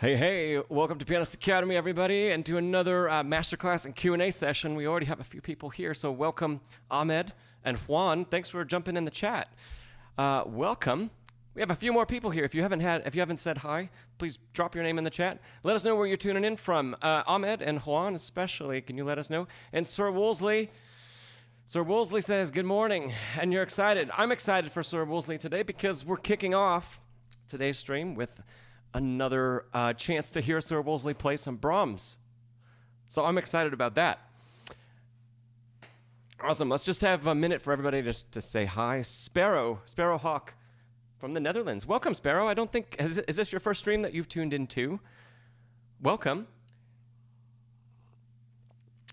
Hey, hey, welcome to Pianist Academy, everybody, and to another Masterclass and Q&A session. We already have a few people here, so welcome Ahmed and Juan. Thanks for jumping in the chat. Welcome. We have a few more people here. If you haven't said hi, please drop your name in the chat. Let us know where you're tuning in from. Ahmed and Juan especially, can you let us know? And Ser Woolsley. Ser Woolsley says, good morning, and you're excited. I'm excited for Ser Woolsley today because we're kicking off today's stream with another chance to hear Ser Woolsley play some Brahms. So I'm excited about that. Awesome. Let's just have a minute for everybody just to say hi. Sparrow Hawk from the Netherlands. Welcome, Sparrow. I don't think, is this your first stream that you've tuned into? Welcome.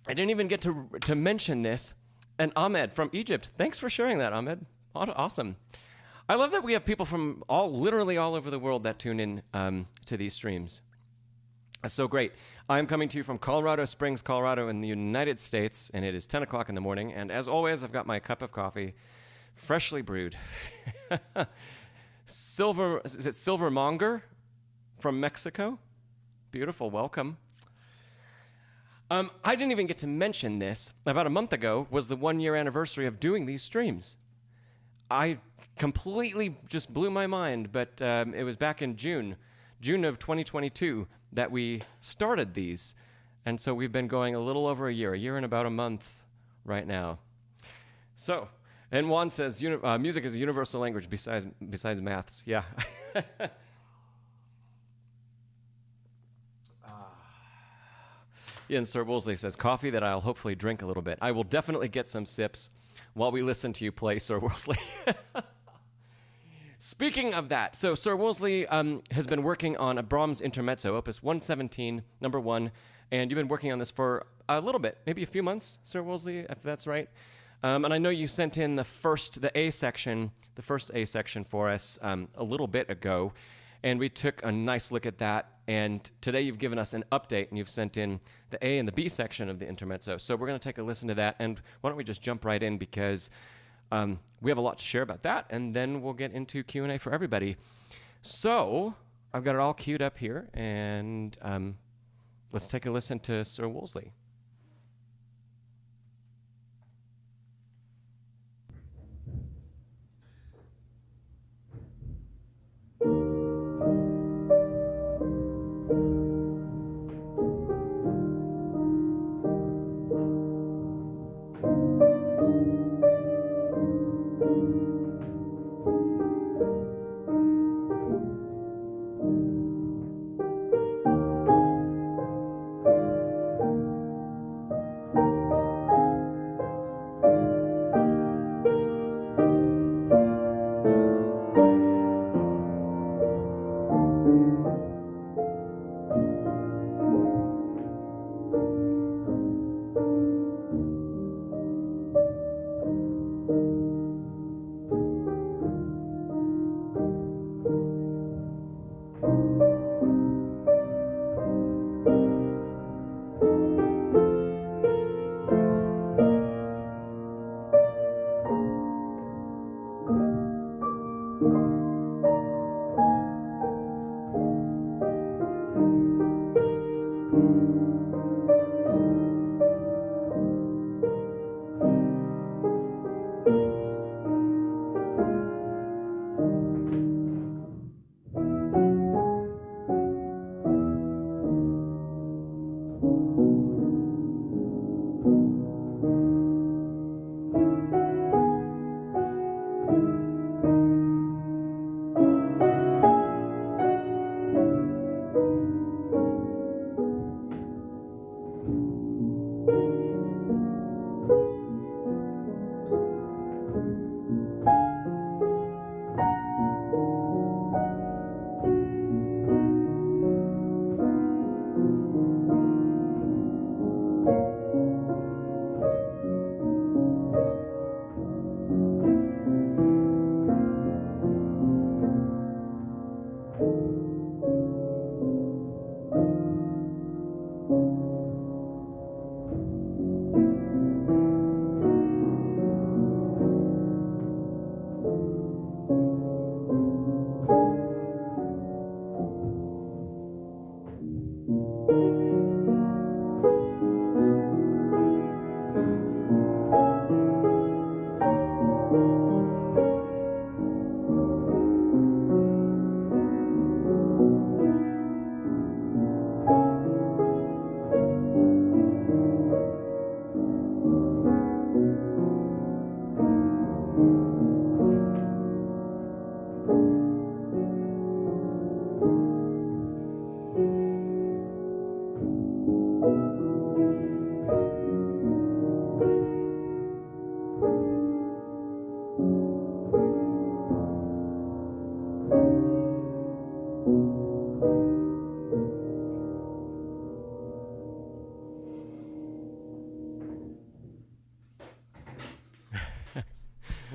I didn't even get to mention this. And Ahmed from Egypt. Thanks for sharing that, Ahmed. Awesome. I love that we have people from literally all over the world that tune in to these streams. That's so great. I'm coming to you from Colorado Springs, Colorado in the United States, and it is 10 o'clock in the morning. And as always, I've got my cup of coffee, freshly brewed. Is it Silvermonger from Mexico? Beautiful, welcome. I didn't even get to mention this. About a month ago was the 1-year anniversary of doing these streams. I completely just blew my mind, but it was back in June of 2022 that we started these. And so we've been going a little over a year and about a month right now. So, and Juan says, music is a universal language besides maths. Yeah. And Ser Woolsley says, coffee that I'll hopefully drink a little bit. I will definitely get some sips while we listen to you play, Ser Woolsley. Speaking of that, so Ser Woolsley has been working on a Brahms Intermezzo, Opus 117, number 1, and you've been working on this for a little bit, maybe a few months, Ser Woolsley, if that's right. And I know you sent in the first A section for us a little bit ago, and we took a nice look at that. And today you've given us an update, and you've sent in the A and the B section of the Intermezzo. So we're going to take a listen to that, and why don't we just jump right in because we have a lot to share about that, and then we'll get into Q&A for everybody. So I've got it all queued up here, and let's take a listen to Ser Woolsley.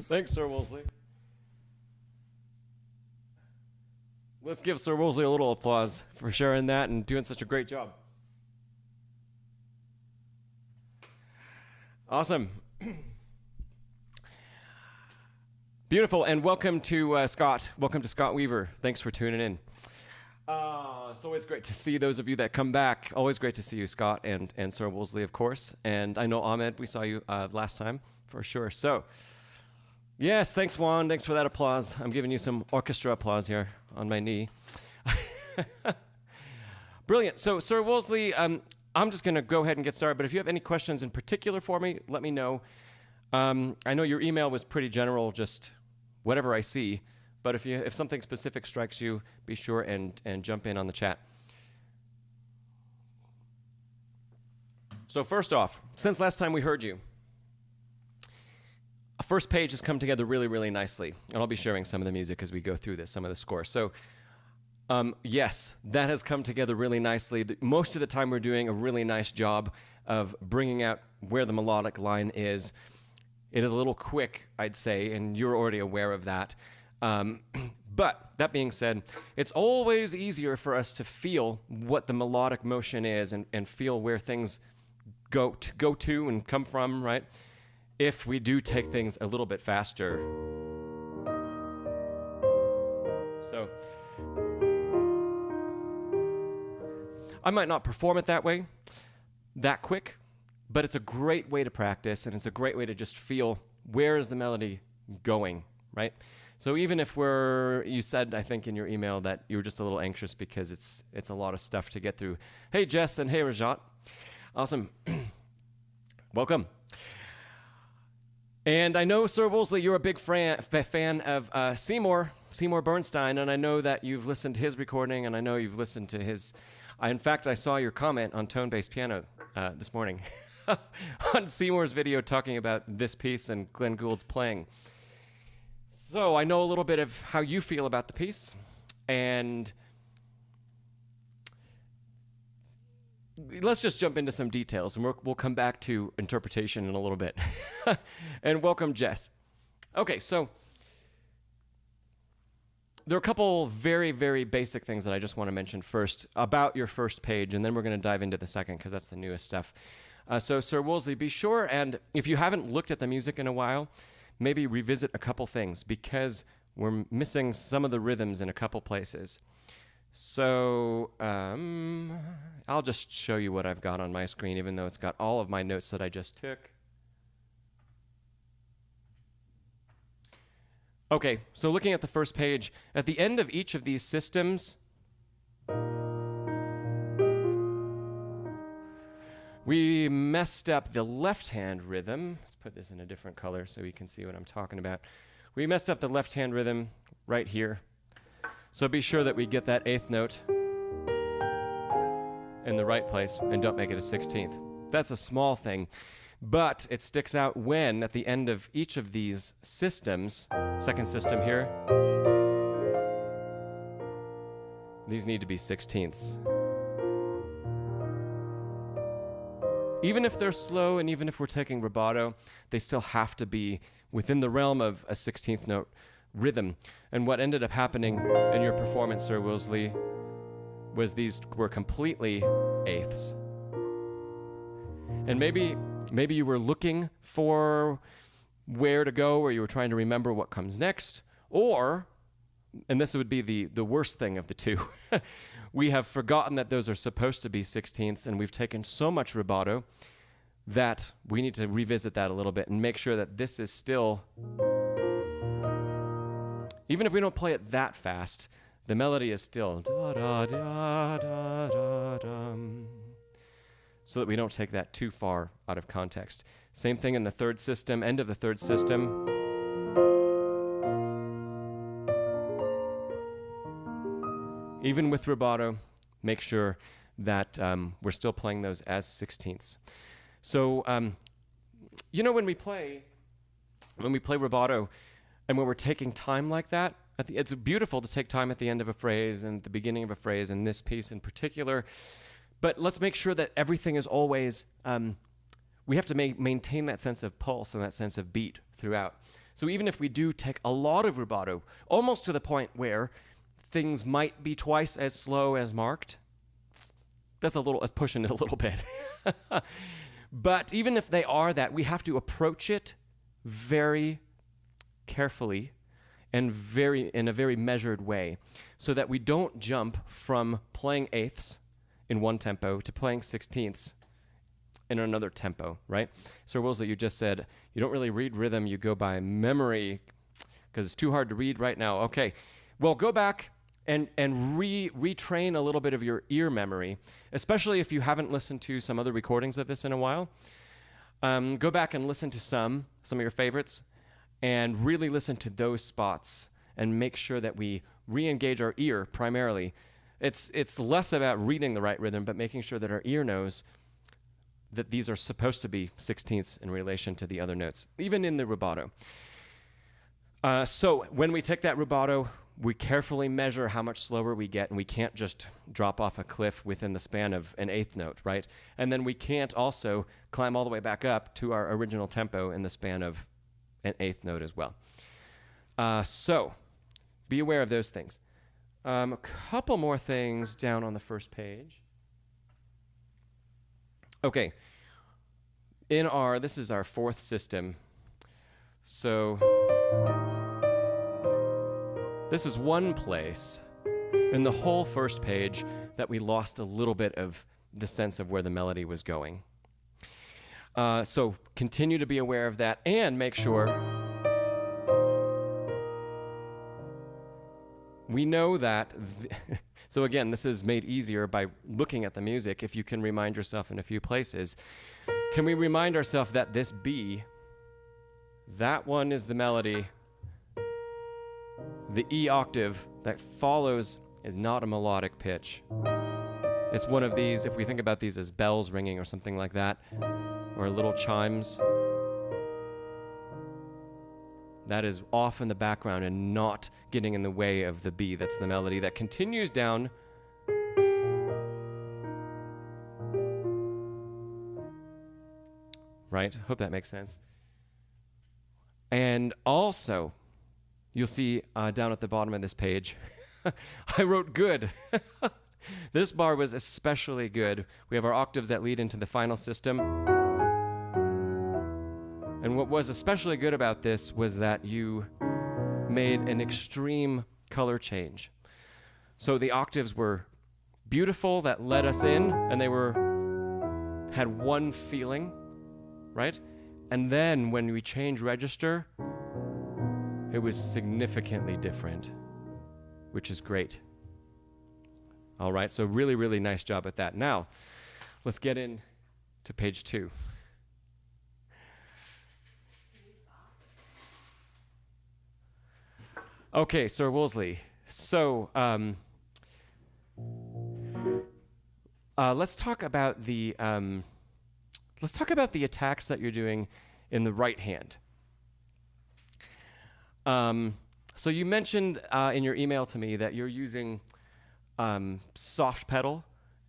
Thanks, Ser Woolsley. Let's give Ser Woolsley a little applause for sharing that and doing such a great job. Awesome. Beautiful, and welcome to Scott. Welcome to Scott Weaver. Thanks for tuning in. It's always great to see those of you that come back. Always great to see you, Scott, and Ser Woolsley, of course. And I know Ahmed, we saw you last time, for sure. So, yes, thanks, Juan. Thanks for that applause. I'm giving you some orchestra applause here on my knee. Brilliant. So, Ser Woolsley, I'm just going to go ahead and get started. But if you have any questions in particular for me, let me know. I know your email was pretty general, just whatever I see. But if something specific strikes you, be sure and jump in on the chat. So first off, since last time we heard you, a first page has come together really, really nicely. And I'll be sharing some of the music as we go through this, some of the score. So yes, that has come together really nicely. Most of the time we're doing a really nice job of bringing out where the melodic line is. It is a little quick, I'd say, and you're already aware of that. But that being said, it's always easier for us to feel what the melodic motion is and feel where things go to and come from, right? If we do take things a little bit faster. So I might not perform it that way, that quick, but it's a great way to practice, and it's a great way to just feel where is the melody going, right? So even if you said, I think in your email that you were just a little anxious because it's a lot of stuff to get through. Hey, Jess, and hey, Rajat. Awesome. Welcome. And I know, Ser Woolsley, you're a big fan of Seymour Bernstein, and I know that you've listened to his recording, and I know you've listened to his... in fact, I saw your comment on tone-based piano this morning on Seymour's video talking about this piece and Glenn Gould's playing. So I know a little bit of how you feel about the piece, and let's just jump into some details, and we'll come back to interpretation in a little bit. And welcome, Jess. Okay, so there are a couple very, very basic things that I just want to mention first about your first page, and then we're going to dive into the second because that's the newest stuff. So, Ser Woolsley, be sure, and if you haven't looked at the music in a while, maybe revisit a couple things because we're missing some of the rhythms in a couple places. So I'll just show you what I've got on my screen, even though it's got all of my notes that I just took. Okay, so looking at the first page, at the end of each of these systems, we messed up the left-hand rhythm. Let's put this in a different color so we can see what I'm talking about. We messed up the left-hand rhythm right here. So be sure that we get that 8th note in the right place and don't make it a 16th. That's a small thing, but it sticks out when at the end of each of these systems, second system here, these need to be 16ths. Even if they're slow and even if we're taking rubato, they still have to be within the realm of a 16th note rhythm. And what ended up happening in your performance, Ser Woolsley, was these were completely 8ths. And maybe you were looking for where to go, or you were trying to remember what comes next, or, and this would be the worst thing of the two, we have forgotten that those are supposed to be 16ths, and we've taken so much rubato that we need to revisit that a little bit and make sure that this is still, even if we don't play it that fast, the melody is still da da da da da da, so that we don't take that too far out of context. Same thing in the third system, end of the third system. even with rubato, make sure that we're still playing those as 16ths. So, when we play rubato and when we're taking time like that, it's beautiful to take time at the end of a phrase and the beginning of a phrase, and this piece in particular. But let's make sure that everything is always, we have to maintain that sense of pulse and that sense of beat throughout. So even if we do take a lot of rubato, almost to the point where things might be twice as slow as marked, that's pushing it a little bit. But even if they are that, we have to approach it very carefully and in a very measured way, so that we don't jump from playing eighths in one tempo to playing 16ths in another tempo, right? Ser Woolsley, you just said you don't really read rhythm, you go by memory because it's too hard to read right now. Okay, well, go back and retrain a little bit of your ear memory, especially if you haven't listened to some other recordings of this in a while. Go back and listen to some of your favorites and really listen to those spots and make sure that we re-engage our ear primarily. It's less about reading the right rhythm, but making sure that our ear knows that these are supposed to be 16ths in relation to the other notes, even in the rubato. So when we take that rubato, we carefully measure how much slower we get, and we can't just drop off a cliff within the span of an eighth note, right? And then we can't also climb all the way back up to our original tempo in the span of an eighth note as well. So be aware of those things. A couple more things down on the first page. Okay. This is our fourth system. So this is one place in the whole first page that we lost a little bit of the sense of where the melody was going. So continue to be aware of that and make sure we know that. So again, this is made easier by looking at the music. If you can remind yourself in a few places, can we remind ourselves that this B, that one is the melody. The E octave that follows is not a melodic pitch. It's one of these, if we think about these as bells ringing or something like that, or little chimes, that is off in the background and not getting in the way of the B. That's the melody that continues down. Right? Hope that makes sense. And also, you'll see down at the bottom of this page, I wrote good. This bar was especially good. We have our octaves that lead into the final system. And what was especially good about this was that you made an extreme color change. So the octaves were beautiful, that led us in, and they had one feeling, right? And then when we changed register, it was significantly different, which is great. All right, so really, really nice job at that. Now, let's get in to page 2. Okay, Ser Woolsley. So, let's talk about the attacks that you're doing in the right hand. So you mentioned in your email to me that you're using soft pedal,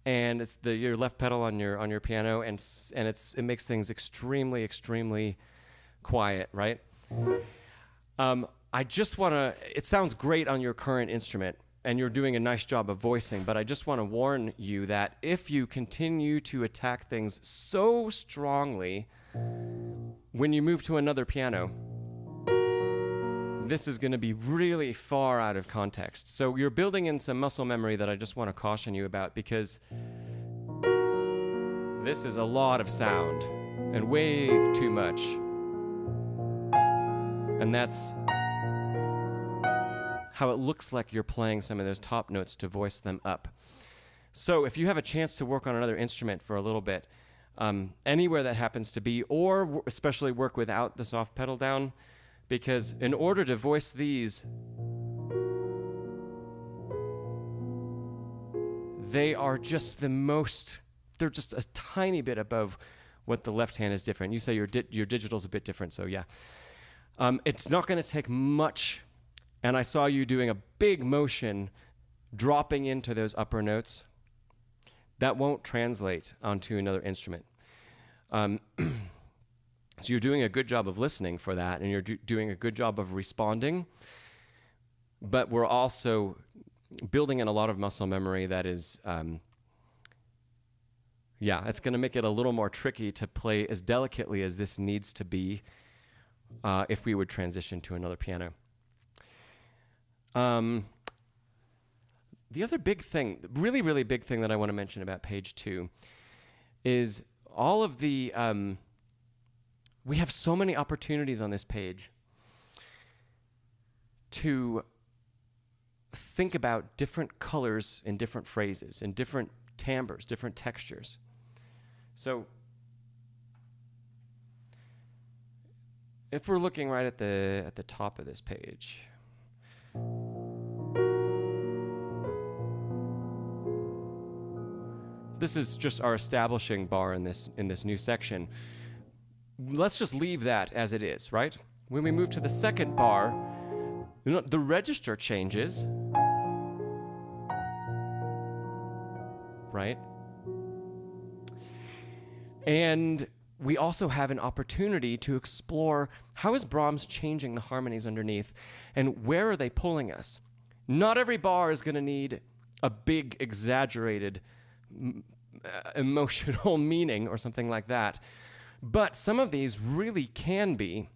and it's your left pedal on your piano, and it makes things extremely, extremely quiet, right? I just want to. It sounds great on your current instrument, and you're doing a nice job of voicing, but I just want to warn you that if you continue to attack things so strongly when you move to another piano, this is going to be really far out of context. So you're building in some muscle memory that I just want to caution you about, because this is a lot of sound and way too much. And that's how it looks like you're playing some of those top notes to voice them up. So if you have a chance to work on another instrument for a little bit, anywhere that happens to be, or especially work without the soft pedal down, because in order to voice these, they are just they're just a tiny bit above what the left hand is different. You say your digital's a bit different, so yeah. It's not going to take much, and I saw you doing a big motion, dropping into those upper notes. That won't translate onto another instrument. So you're doing a good job of listening for that, and you're doing a good job of responding, but we're also building in a lot of muscle memory that is, it's going to make it a little more tricky to play as delicately as this needs to be if we would transition to another piano. The other big thing, really, really big thing that I want to mention about page 2 is all of the, we have so many opportunities on this page to think about different colors in different phrases, in different timbres, different textures. So if we're looking right at the top of this page, this is just our establishing bar in this new section. Let's just leave that as it is, right? When we move to the second bar, the register changes, right? And we also have an opportunity to explore how is Brahms changing the harmonies underneath and where are they pulling us? Not every bar is going to need a big, exaggerated emotional meaning or something like that. But some of these really can be.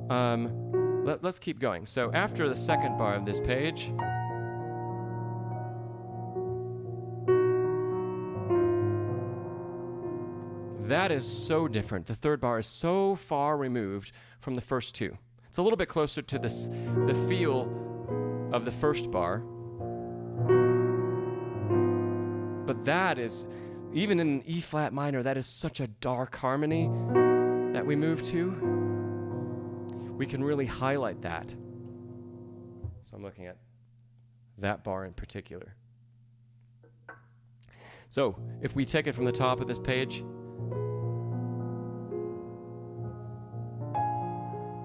Let's keep going. So after the second bar of this page, that is so different. The third bar is so far removed from the first two. It's a little bit closer to the feel of the first bar. But that is, even in E flat minor, that is such a dark harmony that we move to. We can really highlight that. So I'm looking at that bar in particular. So if we take it from the top of this page,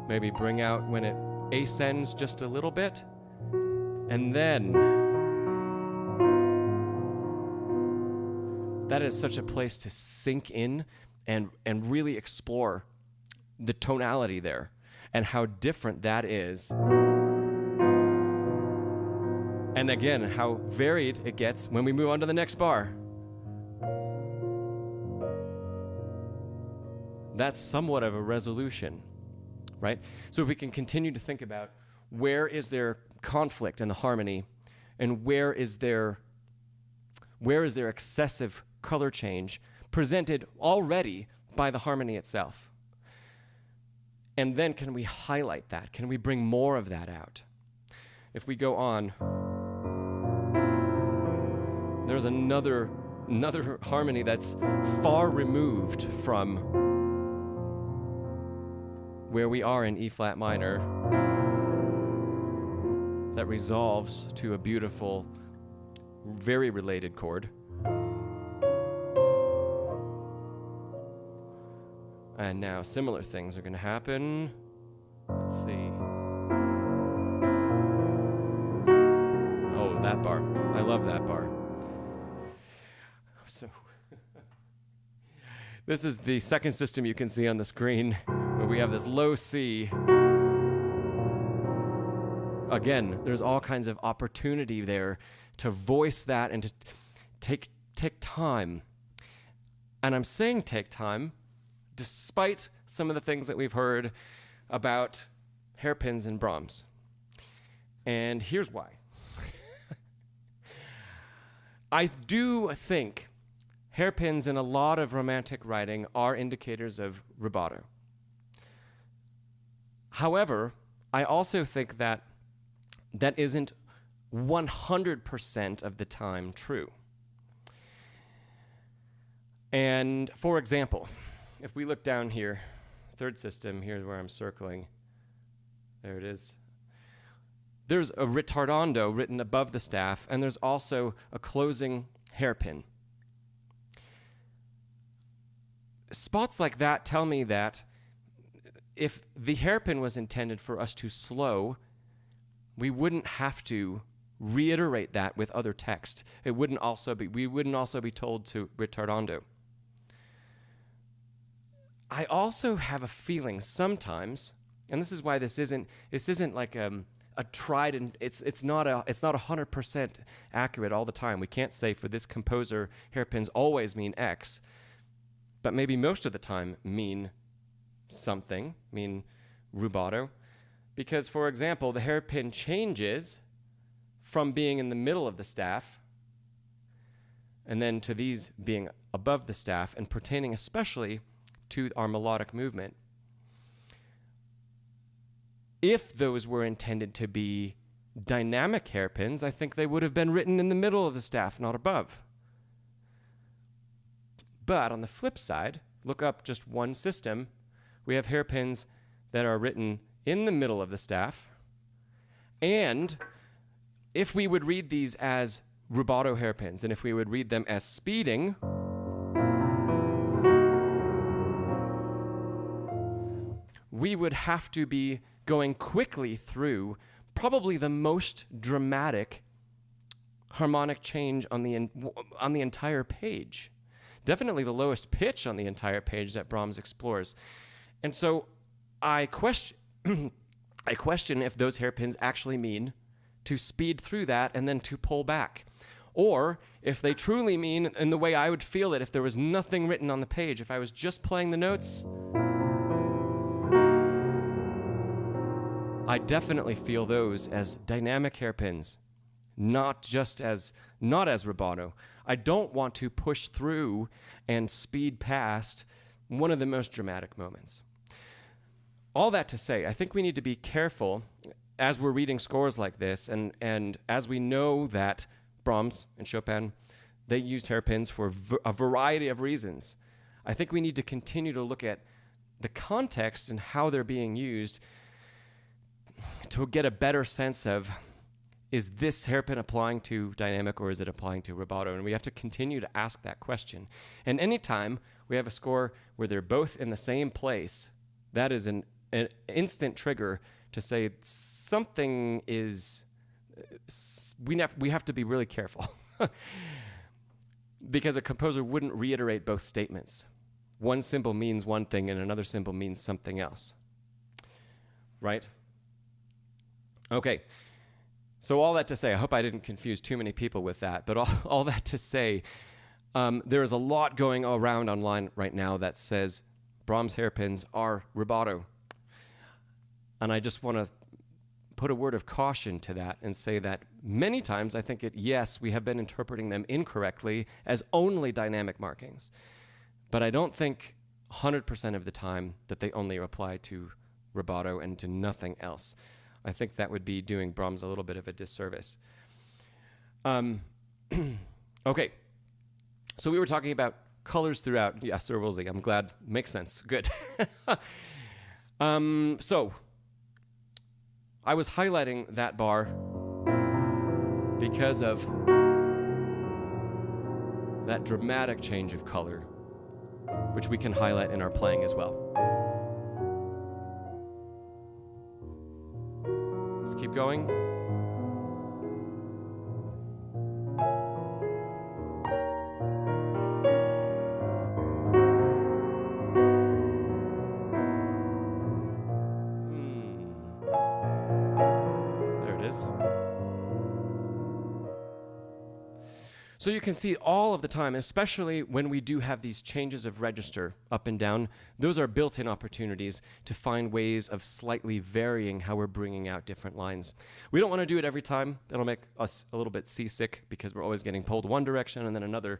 maybe bring out when it ascends just a little bit, and then that is such a place to sink in and really explore the tonality there and how different that is. And again, how varied it gets when we move on to the next bar. That's somewhat of a resolution, right? So if we can continue to think about where is there conflict in the harmony and where is there excessive color change presented already by the harmony itself. And then can we highlight that? Can we bring more of that out? If we go on, there's another harmony that's far removed from where we are in E flat minor that resolves to a beautiful, very related chord. And now similar things are going to happen. Let's see. Oh, that bar. I love that bar. So this is the second system you can see on the screen where we have this low C. Again, there's all kinds of opportunity there to voice that and to take time. And I'm saying take time despite some of the things that we've heard about hairpins and Brahms. And here's why. I do think hairpins in a lot of romantic writing are indicators of rubato. However, I also think that that isn't 100% of the time true. And for example, if we look down here, third system, here's where I'm circling. There it is. There's a ritardando written above the staff, and there's also a closing hairpin. Spots like that tell me that if the hairpin was intended for us to slow, we wouldn't have to reiterate that with other text. We wouldn't also be told to retardando. I also have a feeling sometimes, and this is why this isn't like a tried and it's not 100% accurate all the time. We can't say for this composer hairpins always mean X, but maybe most of the time mean something, mean rubato. Because, for example, the hairpin changes from being in the middle of the staff and then to these being above the staff and pertaining especially to our melodic movement. If those were intended to be dynamic hairpins, I think they would have been written in the middle of the staff, not above. But on the flip side, look up just one system. We have hairpins that are written in the middle of the staff. And if we would read these as rubato hairpins, and if we would read them as speeding, we would have to be going quickly through probably the most dramatic harmonic change on the entire page. Definitely the lowest pitch on the entire page that Brahms explores. And so I question if those hairpins actually mean to speed through that and then to pull back. Or if they truly mean, in the way I would feel it if there was nothing written on the page, if I was just playing the notes, I definitely feel those as dynamic hairpins, not as rubato. I don't want to push through and speed past one of the most dramatic moments. All that to say, I think we need to be careful as we're reading scores like this, and as we know that Brahms and Chopin, they used hairpins for a variety of reasons. I think we need to continue to look at the context and how they're being used to get a better sense of, is this hairpin applying to dynamic or is it applying to rubato? And we have to continue to ask that question. And anytime we have a score where they're both in the same place, that is an instant trigger to say something is, we have to be really careful. Because a composer wouldn't reiterate both statements. One symbol means one thing and another symbol means something else. Right? Okay. So all that to say, I hope I didn't confuse too many people with that, but all that to say, there is a lot going around online right now that says Brahms hairpins are rubato. And I just want to put a word of caution to that and say that many times I think yes, we have been interpreting them incorrectly as only dynamic markings. But I don't think 100% of the time that they only apply to rubato and to nothing else. I think that would be doing Brahms a little bit of a disservice. Okay, so we were talking about colors throughout. Yeah, Ser Woolsley, I'm glad. Makes sense. Good. So I was highlighting that bar because of that dramatic change of color, which we can highlight in our playing as well. Let's keep going. There it is. So you can see all of the time, especially when we do have these changes of register up and down, those are built-in opportunities to find ways of slightly varying how we're bringing out different lines. We don't want to do it every time. That'll make us a little bit seasick because we're always getting pulled one direction and then another.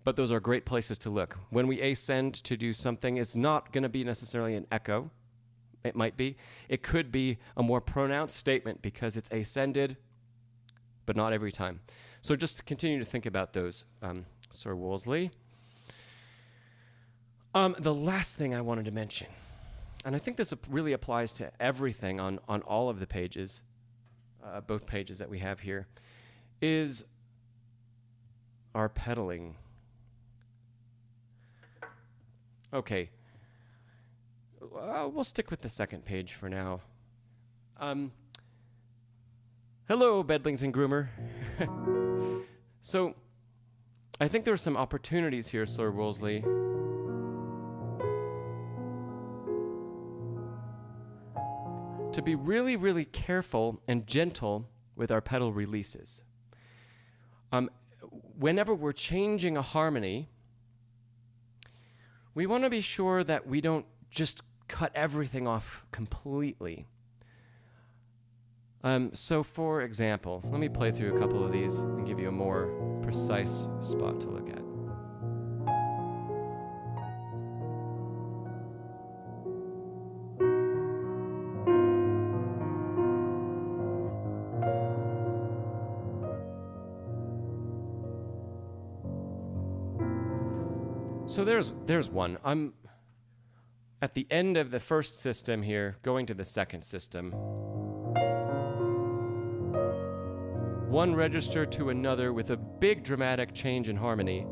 But those are great places to look. When we ascend to do something, it's not going to be necessarily an echo. It might be. It could be a more pronounced statement because it's ascended, but not every time. So just continue to think about those, Ser Woolsley. The last thing I wanted to mention, and I think this really applies to everything on all of the pages, both pages that we have here, is our pedaling. Okay. We'll stick with the second page for now. Hello, Bedlington Groomer. So, I think there are some opportunities here, Ser Woolsley. To be really, really careful and gentle with our pedal releases. Whenever we're changing a harmony, we want to be sure that we don't just cut everything off completely. So for example, let me play through a couple of these and give you a more precise spot to look at. So there's one. I'm at the end of the first system here, going to the second system. One register to another with a big dramatic change in harmony.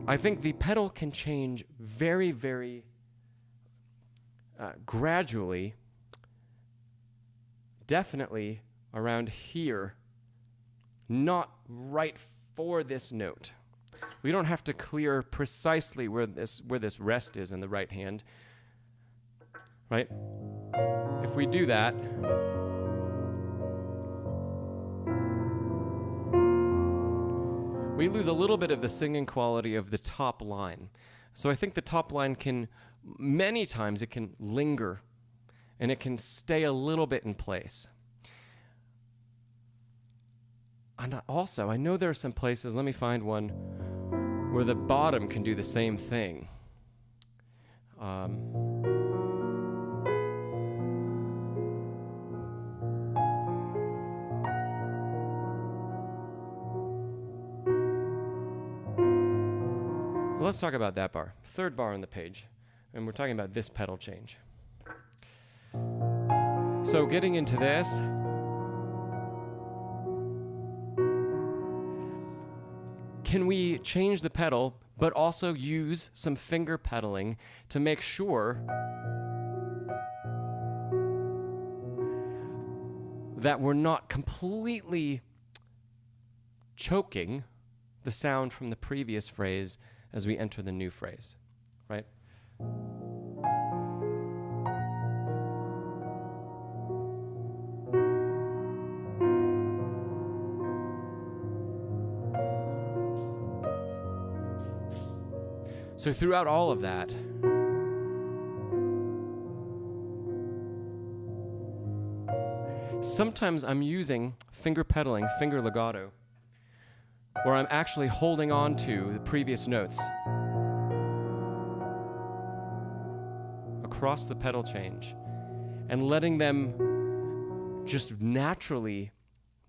I think the pedal can change very, very gradually, definitely around here, not right for this note. We don't have to clear precisely where this rest is in the right hand, right? If we do that, we lose a little bit of the singing quality of the top line. So I think the top line can, many times it can linger and it can stay a little bit in place. And also, I know there are some places, let me find one, where the bottom can do the same thing. Let's talk about that bar. Third bar on the page. And we're talking about this pedal change. So getting into this, can we change the pedal, but also use some finger pedaling to make sure that we're not completely choking the sound from the previous phrase as we enter the new phrase, right? So throughout all of that, sometimes I'm using finger pedaling, finger legato, where I'm actually holding on to the previous notes across the pedal change and letting them just naturally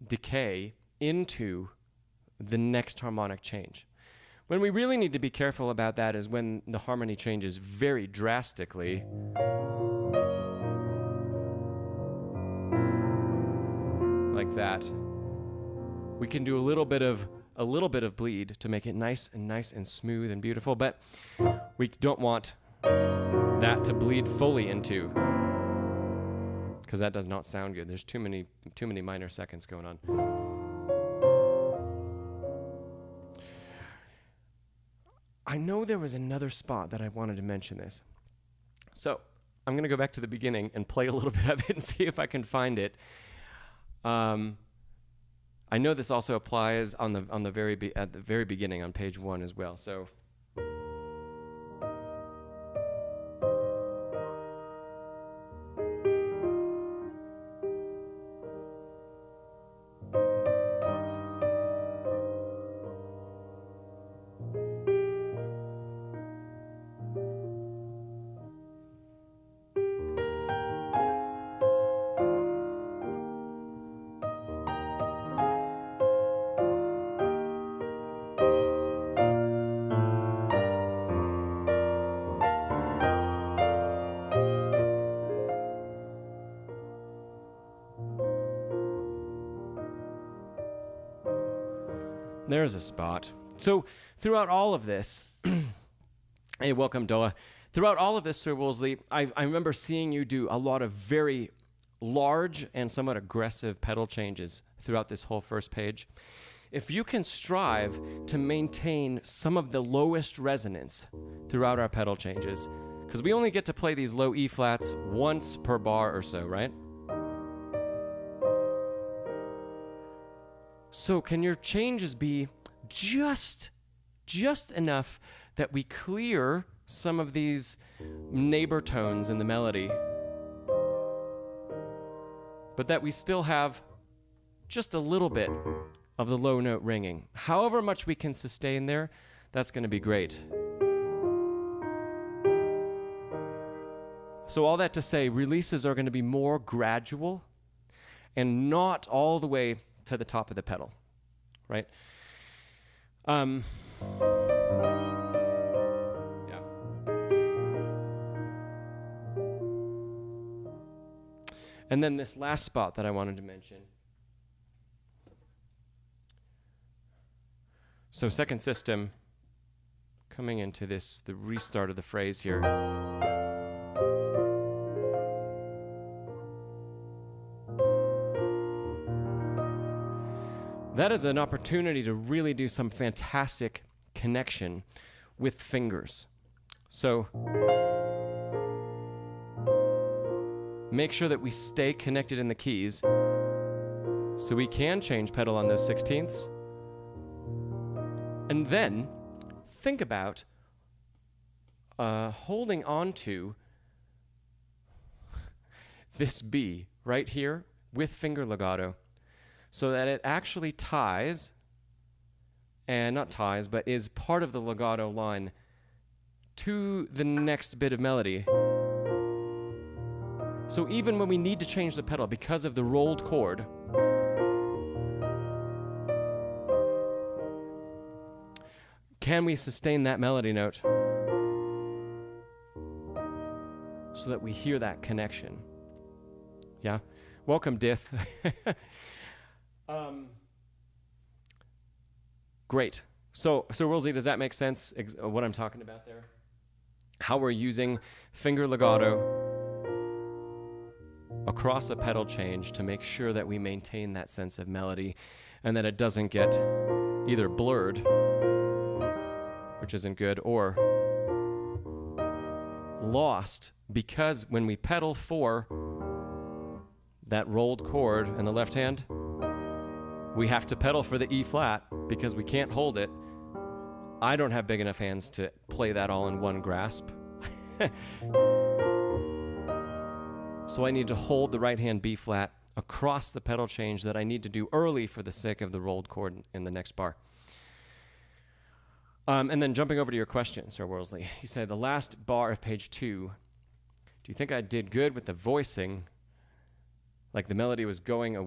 decay into the next harmonic change. When we really need to be careful about that is when the harmony changes very drastically. Like that. We can do a little bit of bleed to make it nice and smooth and beautiful, but we don't want that to bleed fully into, because that does not sound good. There's too many minor seconds going on. I know there was another spot that I wanted to mention this. So I'm going to go back to the beginning and play a little bit of it and see if I can find it. I know this also applies at the very beginning on page 1 as well. So There's a spot. So throughout all of this, hey, welcome, Doa. Throughout all of this, Ser Woolsley, I remember seeing you do a lot of very large and somewhat aggressive pedal changes throughout this whole first page. If you can strive to maintain some of the lowest resonance throughout our pedal changes, because we only get to play these low E flats once per bar or so, right? So can your changes be just enough that we clear some of these neighbor tones in the melody, but that we still have just a little bit of the low note ringing? However much we can sustain there, that's going to be great. So all that to say, releases are going to be more gradual and not all the way to the top of the pedal, right? Yeah. And then this last spot that I wanted to mention. So second system, coming into this, the restart of the phrase here. That is an opportunity to really do some fantastic connection with fingers. So make sure that we stay connected in the keys so we can change pedal on those 16ths. And then think about holding on to this B right here with finger legato so that it actually ties, and not ties, but is part of the legato line to the next bit of melody. So even when we need to change the pedal because of the rolled chord, can we sustain that melody note so that we hear that connection? Yeah? Welcome, Dith. Great. So Woolsley, does that make sense, what I'm talking about there? How we're using finger legato across a pedal change to make sure that we maintain that sense of melody and that it doesn't get either blurred, which isn't good, or lost, because when we pedal for that rolled chord in the left hand, we have to pedal for the E flat because we can't hold it. I don't have big enough hands to play that all in one grasp. So I need to hold the right hand B flat across the pedal change that I need to do early for the sake of the rolled chord in the next bar. And then jumping over to your question, Ser Woolsley, you said the last bar of page 2, do you think I did good with the voicing, like the melody was going the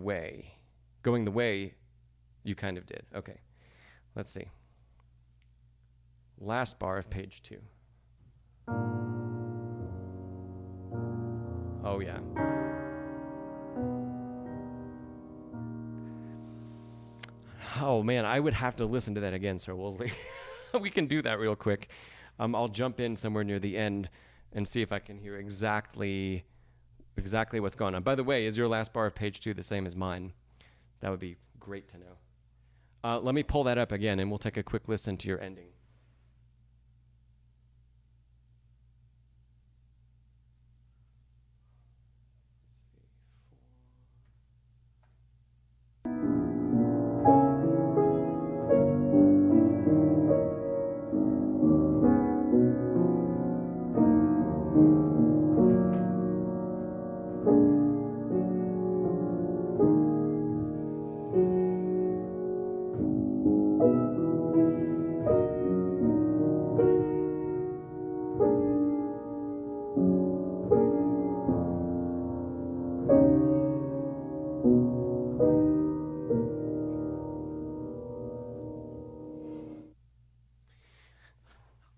way you kind of did? Okay, let's see. Last bar of page 2. Oh, yeah. Oh, man, I would have to listen to that again, Ser Woolsley. We can do that real quick. I'll jump in somewhere near the end and see if I can hear exactly what's going on. By the way, is your last bar of page 2 the same as mine? That would be great to know. Let me pull that up again, and we'll take a quick listen to your ending.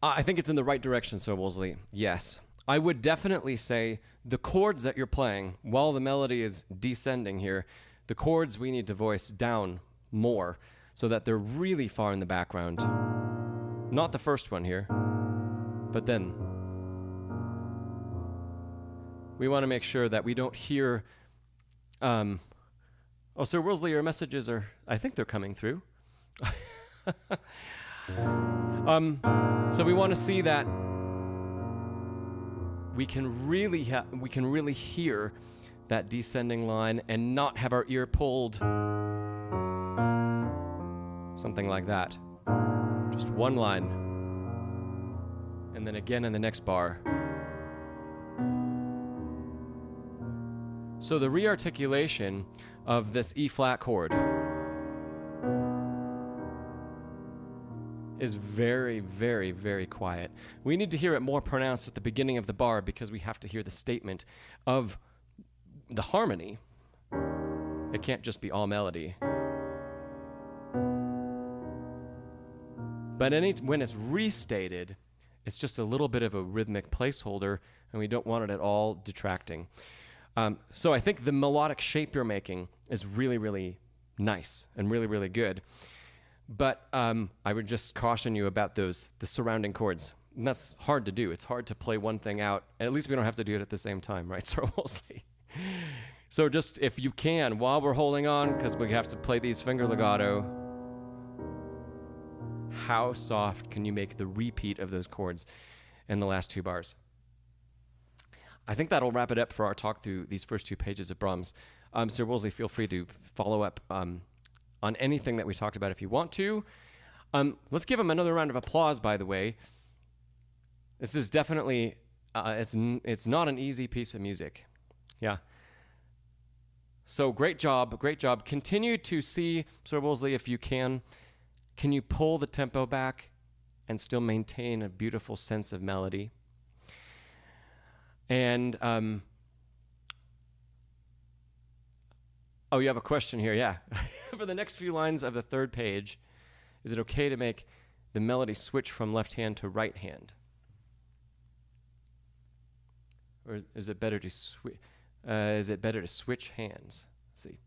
I think it's in the right direction, Ser Woolsley. Yes. I would definitely say the chords that you're playing, while the melody is descending here, the chords we need to voice down more. so that they're really far in the background. Not the first one here, but then we want to make sure that we don't hear, oh, Ser Woolsley, your messages are, I think they're coming through. So we want to see that we can really hear that descending line and not have our ear pulled. Something like that. Just one line. And then again in the next bar. So the rearticulation of this E flat chord is very, very, very quiet. We need to hear it more pronounced at the beginning of the bar because we have to hear the statement of the harmony. It can't just be all melody. But when it's restated, it's just a little bit of a rhythmic placeholder, and we don't want it at all detracting. So I think the melodic shape you're making is really, really nice and really, really good. But I would just caution you about the surrounding chords. And that's hard to do. It's hard to play one thing out. And at least we don't have to do it at the same time, right, Ser Woolsley? So just, if you can, while we're holding on, because we have to play these finger legato, how soft can you make the repeat of those chords in the last two bars? I think that'll wrap it up for our talk through these first two pages of Brahms. Ser Woolsley, feel free to follow up on anything that we talked about if you want to. Let's give him another round of applause, by the way. This is definitely, it's not an easy piece of music. Yeah. So great job, great job. Continue to see, Ser Woolsley, if you can. Can you pull the tempo back and still maintain a beautiful sense of melody? And, oh, you have a question here, yeah. For the next few lines of the third page, is it okay to make the melody switch from left hand to right hand? Or is it better to switch hands? Let's see.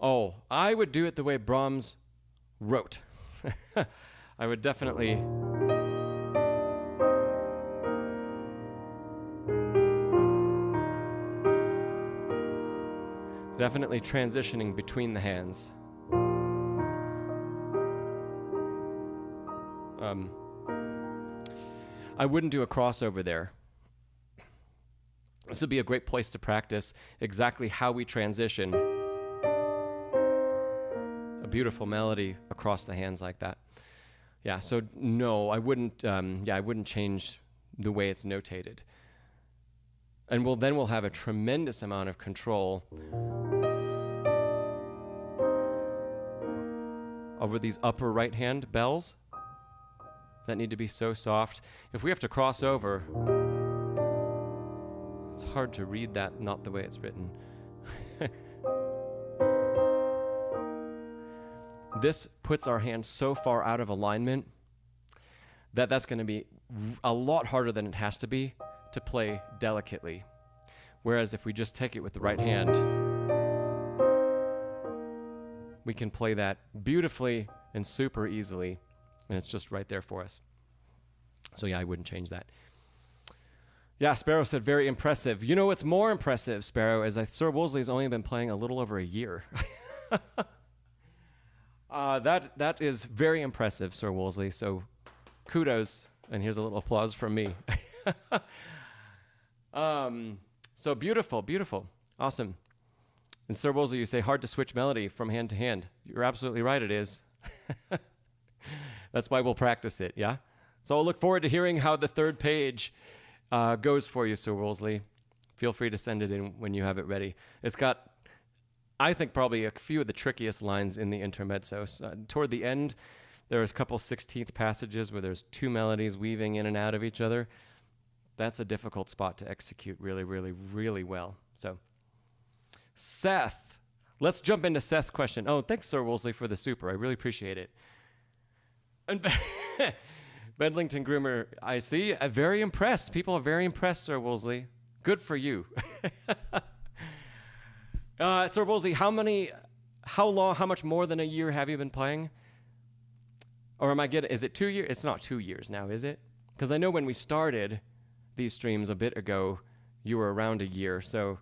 Oh, I would do it the way Brahms wrote. I would definitely transitioning between the hands. I wouldn't do a crossover there. This would be a great place to practice exactly how we transition a beautiful melody across the hands like that. Yeah, so no, I wouldn't I wouldn't change the way it's notated. And we'll have a tremendous amount of control over these upper right hand bells that need to be so soft. If we have to cross over, it's hard to read that not the way it's written. This puts our hand so far out of alignment that that's going to be a lot harder than it has to be to play delicately. Whereas if we just take it with the right hand, we can play that beautifully and super easily, and it's just right there for us. So yeah, I wouldn't change that. Yeah, Sparrow said, very impressive. You know what's more impressive, Sparrow, is that Ser Woolsley's only been playing a little over a year. That is very impressive, Ser Woolsley, so kudos, and here's a little applause from me. So beautiful, beautiful, awesome. And Ser Woolsley, you say hard to switch melody from hand to hand. You're absolutely right, it is. That's why we'll practice it, yeah? So I'll look forward to hearing how the third page goes for you, Ser Woolsley. Feel free to send it in when you have it ready. It's got, I think, probably a few of the trickiest lines in the intermezzo. So, toward the end, there's a couple 16th passages where there's two melodies weaving in and out of each other. That's a difficult spot to execute really, really, really well. So, Seth. Let's jump into Seth's question. Oh, thanks, Ser Woolsley, for the super. I really appreciate it. And Bedlington Groomer, I see. Very impressed. People are very impressed, Ser Woolsley. Good for you. Ser Woolsley, how much more than a year have you been playing? Or is it 2 years? It's not 2 years now, is it? Because I know when we started these streams a bit ago, you were around a year. So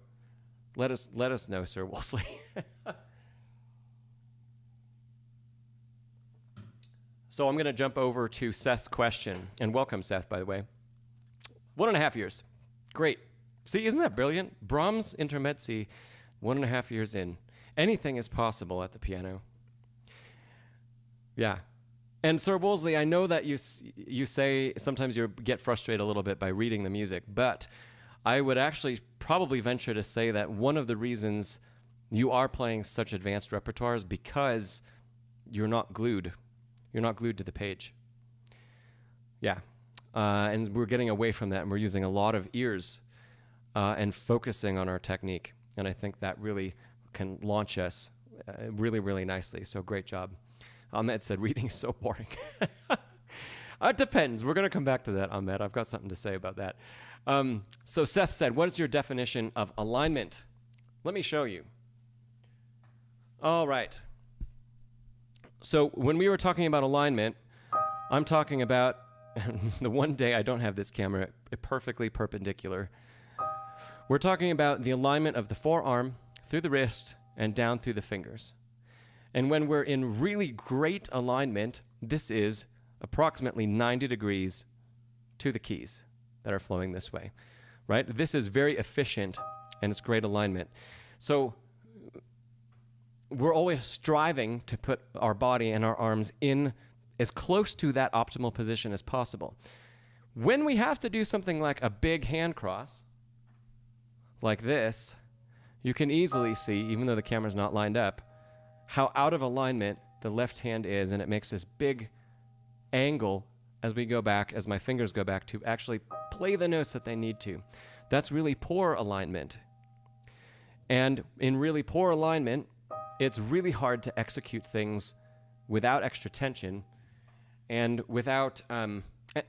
let us know, Ser Woolsley. So I'm going to jump over to Seth's question. And welcome, Seth, by the way. 1.5 years. Great. See, isn't that brilliant? Brahms Intermezzo, 1.5 years in. Anything is possible at the piano. Yeah. And Ser Woolsley, I know that you say sometimes you get frustrated a little bit by reading the music, but I would actually probably venture to say that one of the reasons you are playing such advanced repertoire is because you're not glued. You're not glued to the page. Yeah. And we're getting away from that, and we're using a lot of ears and focusing on our technique. And I think that really can launch us really, really nicely. So great job. Ahmed said, reading is so boring. It depends. We're going to come back to that, Ahmed. I've got something to say about that. So Seth said, what is your definition of alignment? Let me show you. All right. So when we were talking about alignment, I'm talking about the one day I don't have this camera perfectly perpendicular. We're talking about the alignment of the forearm through the wrist and down through the fingers. And when we're in really great alignment, this is approximately 90 degrees to the keys that are flowing this way, right? This is very efficient and it's great alignment. So we're always striving to put our body and our arms in as close to that optimal position as possible. When we have to do something like a big hand cross, like this, you can easily see, even though the camera's not lined up, how out of alignment the left hand is, and it makes this big angle as we go back, as my fingers go back to actually play the notes that they need to. That's really poor alignment. And in really poor alignment, it's really hard to execute things without extra tension and without,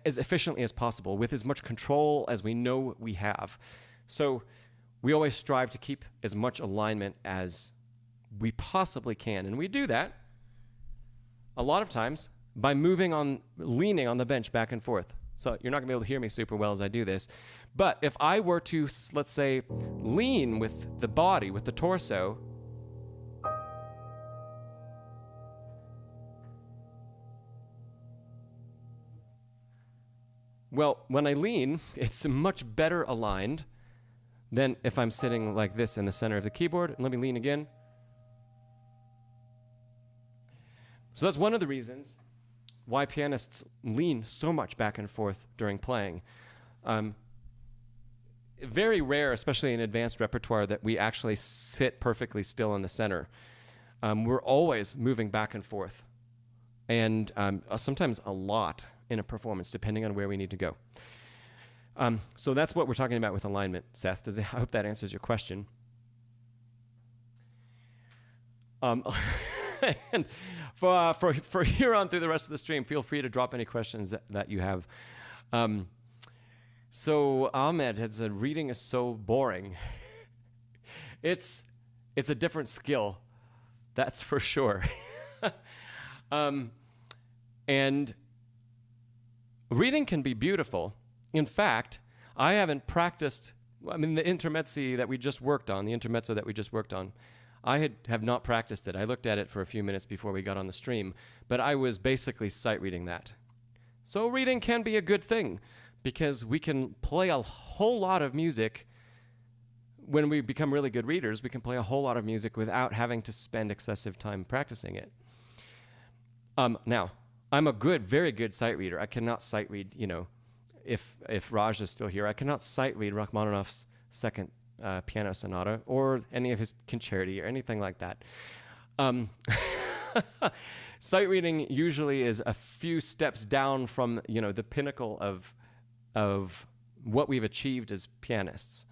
as efficiently as possible, with as much control as we know we have. So we always strive to keep as much alignment as we possibly can. And we do that a lot of times by leaning on the bench back and forth. So you're not going to be able to hear me super well as I do this. But if I were to, let's say, lean with the body, with the torso, well, when I lean, it's much better aligned than if I'm sitting like this in the center of the keyboard. Let me lean again. So that's one of the reasons why pianists lean so much back and forth during playing. Very rare, especially in advanced repertoire, that we actually sit perfectly still in the center. We're always moving back and forth, and sometimes a lot in a performance, depending on where we need to go. So that's what we're talking about with alignment, Seth. I hope that answers your question. And for here on through the rest of the stream, feel free to drop any questions that you have. So Ahmed had said, reading is so boring. It's a different skill, that's for sure. And reading can be beautiful. In fact, I haven't practiced, the intermezzo that we just worked on, I have not practiced it. I looked at it for a few minutes before we got on the stream, but I was basically sight reading that. So reading can be a good thing because we can play a whole lot of music. When we become really good readers, we can play a whole lot of music without having to spend excessive time practicing it. Now, I'm a very good sight reader. I cannot sight read, if Raj is still here, I cannot sight read Rachmaninoff's second piano sonata or any of his concerti or anything like that. Sight reading usually is a few steps down from the pinnacle of what we've achieved as pianists.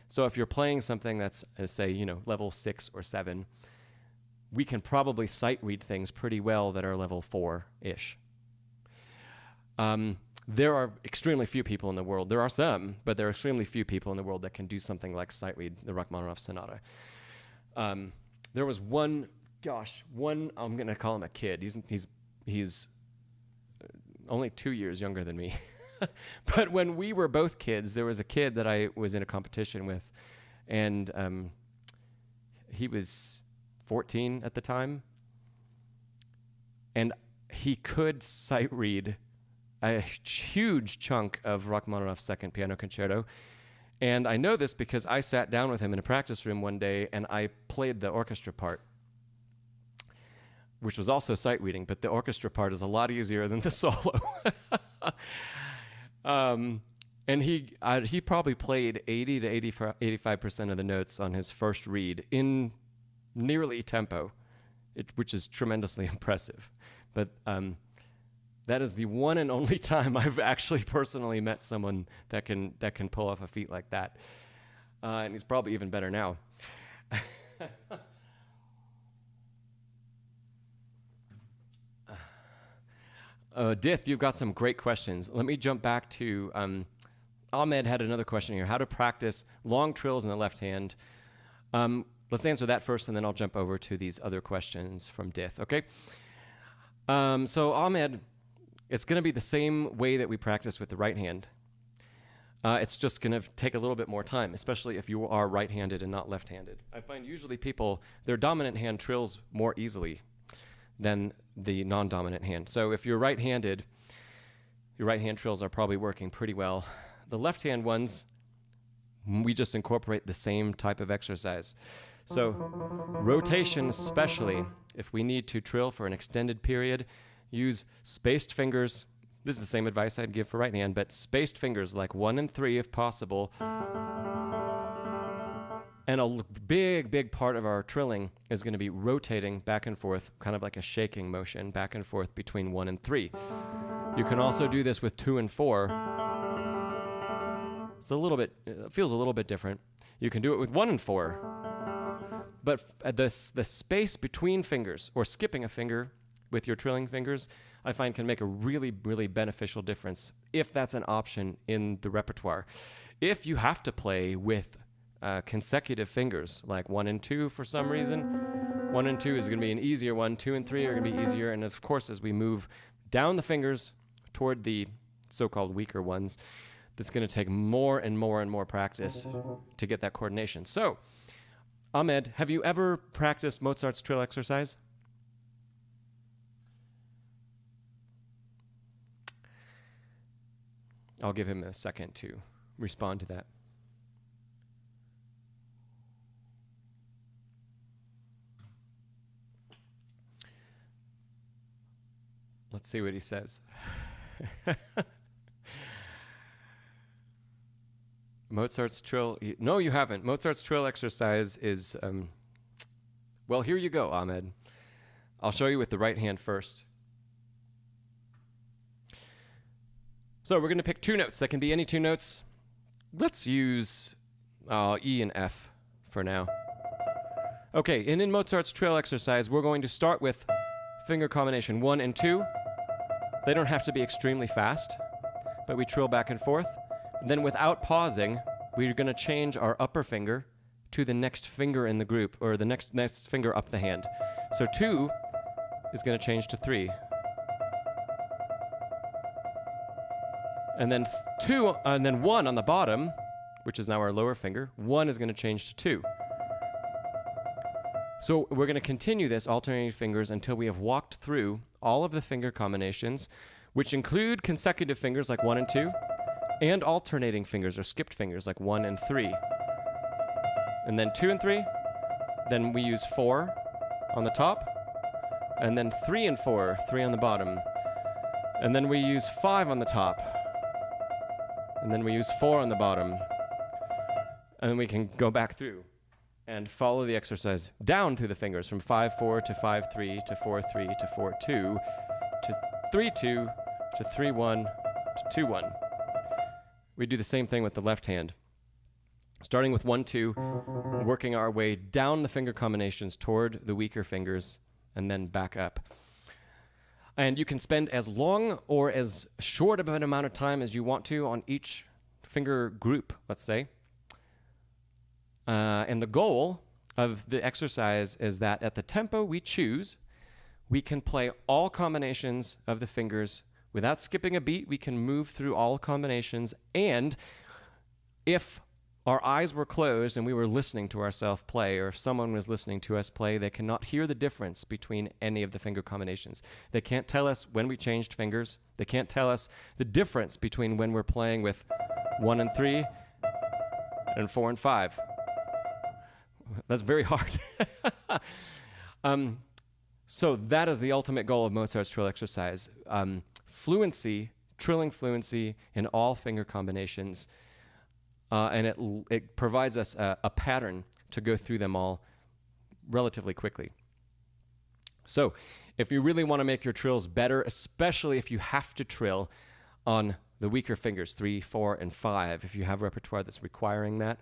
So if you're playing something that's say level 6 or 7, we can probably sight read things pretty well that are level 4-ish. There are extremely few people in the world. There are some, but there are extremely few people in the world that can do something like sight read the Rachmaninoff sonata. There was one, I'm going to call him a kid. He's only 2 years younger than me. But when we were both kids, there was a kid that I was in a competition with, and he was 14 at the time, and he could sight read a huge chunk of Rachmaninoff's Second Piano Concerto. And I know this because I sat down with him in a practice room one day and I played the orchestra part, which was also sight reading, but the orchestra part is a lot easier than the solo. And he probably played 80 to 85% of the notes on his first read in nearly tempo, which is tremendously impressive. But that is the one and only time I've actually personally met someone that can pull off a feat like that. And he's probably even better now. Dith, you've got some great questions. Let me jump back to Ahmed had another question here. How to practice long trills in the left hand. Let's answer that first, and then I'll jump over to these other questions from Dith, okay? So Ahmed, it's going to be the same way that we practice with the right hand. It's just going to take a little bit more time, especially if you are right-handed and not left-handed. I find usually people, their dominant hand trills more easily than the non-dominant hand. So if you're right-handed, your right hand trills are probably working pretty well. The left-hand ones, we just incorporate the same type of exercise. So rotation especially, if we need to trill for an extended period, use spaced fingers. This is the same advice I'd give for right hand, but spaced fingers like 1 and 3 if possible. And a big part of our trilling is going to be rotating back and forth, kind of like a shaking motion back and forth between 1 and 3. You can also do this with 2 and 4. It feels a little bit different. You can do it with 1 and 4. But the space between fingers, or skipping a finger with your trilling fingers, I find can make a really beneficial difference if that's an option in the repertoire. If you have to play with consecutive fingers, like 1 and 2 for some reason, 1 and 2 is going to be an easier one, 2 and 3 are going to be easier, and of course as we move down the fingers toward the so-called weaker ones, that's going to take more and more practice to get that coordination. So, Ahmed, have you ever practiced Mozart's trill exercise? I'll give him a second to respond to that. Let's see what he says. Mozart's trill. No, you haven't. Mozart's trill exercise is, well, here you go, Ahmed. I'll show you with the right hand first. So we're going to pick 2 notes. That can be any 2 notes. Let's use E and F for now. Okay, and in Mozart's trill exercise, we're going to start with finger combination 1 and 2. They don't have to be extremely fast, but we trill back and forth. Then without pausing, we're going to change our upper finger to the next finger in the group, or the next finger up the hand. So 2 is going to change to 3. And then 2, and then 1 on the bottom, which is now our lower finger, 1 is going to change to 2. So we're going to continue this alternating fingers until we have walked through all of the finger combinations, which include consecutive fingers like 1 and 2, and alternating fingers or skipped fingers like 1 and 3. And then 2 and 3, then we use 4 on the top, and then 3 and 4, 3 on the bottom. And then we use 5 on the top, and then we use 4 on the bottom. And then we can go back through and follow the exercise down through the fingers from 5-4 to 5-3 to 4-3 to 4-2 to 3-2 to 3-1 to 2-1. We do the same thing with the left hand. Starting with 1-2, working our way down the finger combinations toward the weaker fingers, and then back up. And you can spend as long or as short of an amount of time as you want to on each finger group, let's say. And the goal of the exercise is that at the tempo we choose, we can play all combinations of the fingers without skipping a beat. We can move through all combinations. And if our eyes were closed and we were listening to ourselves play, or if someone was listening to us play, they cannot hear the difference between any of the finger combinations. They can't tell us when we changed fingers. They can't tell us the difference between when we're playing with 1 and 3 and 4 and 5. That's very hard. So that is the ultimate goal of Mozart's trill exercise. Fluency, trilling fluency in all finger combinations. And it provides us a pattern to go through them all relatively quickly. So if you really want to make your trills better, especially if you have to trill on the weaker fingers, 3, 4, and 5, if you have repertoire that's requiring that,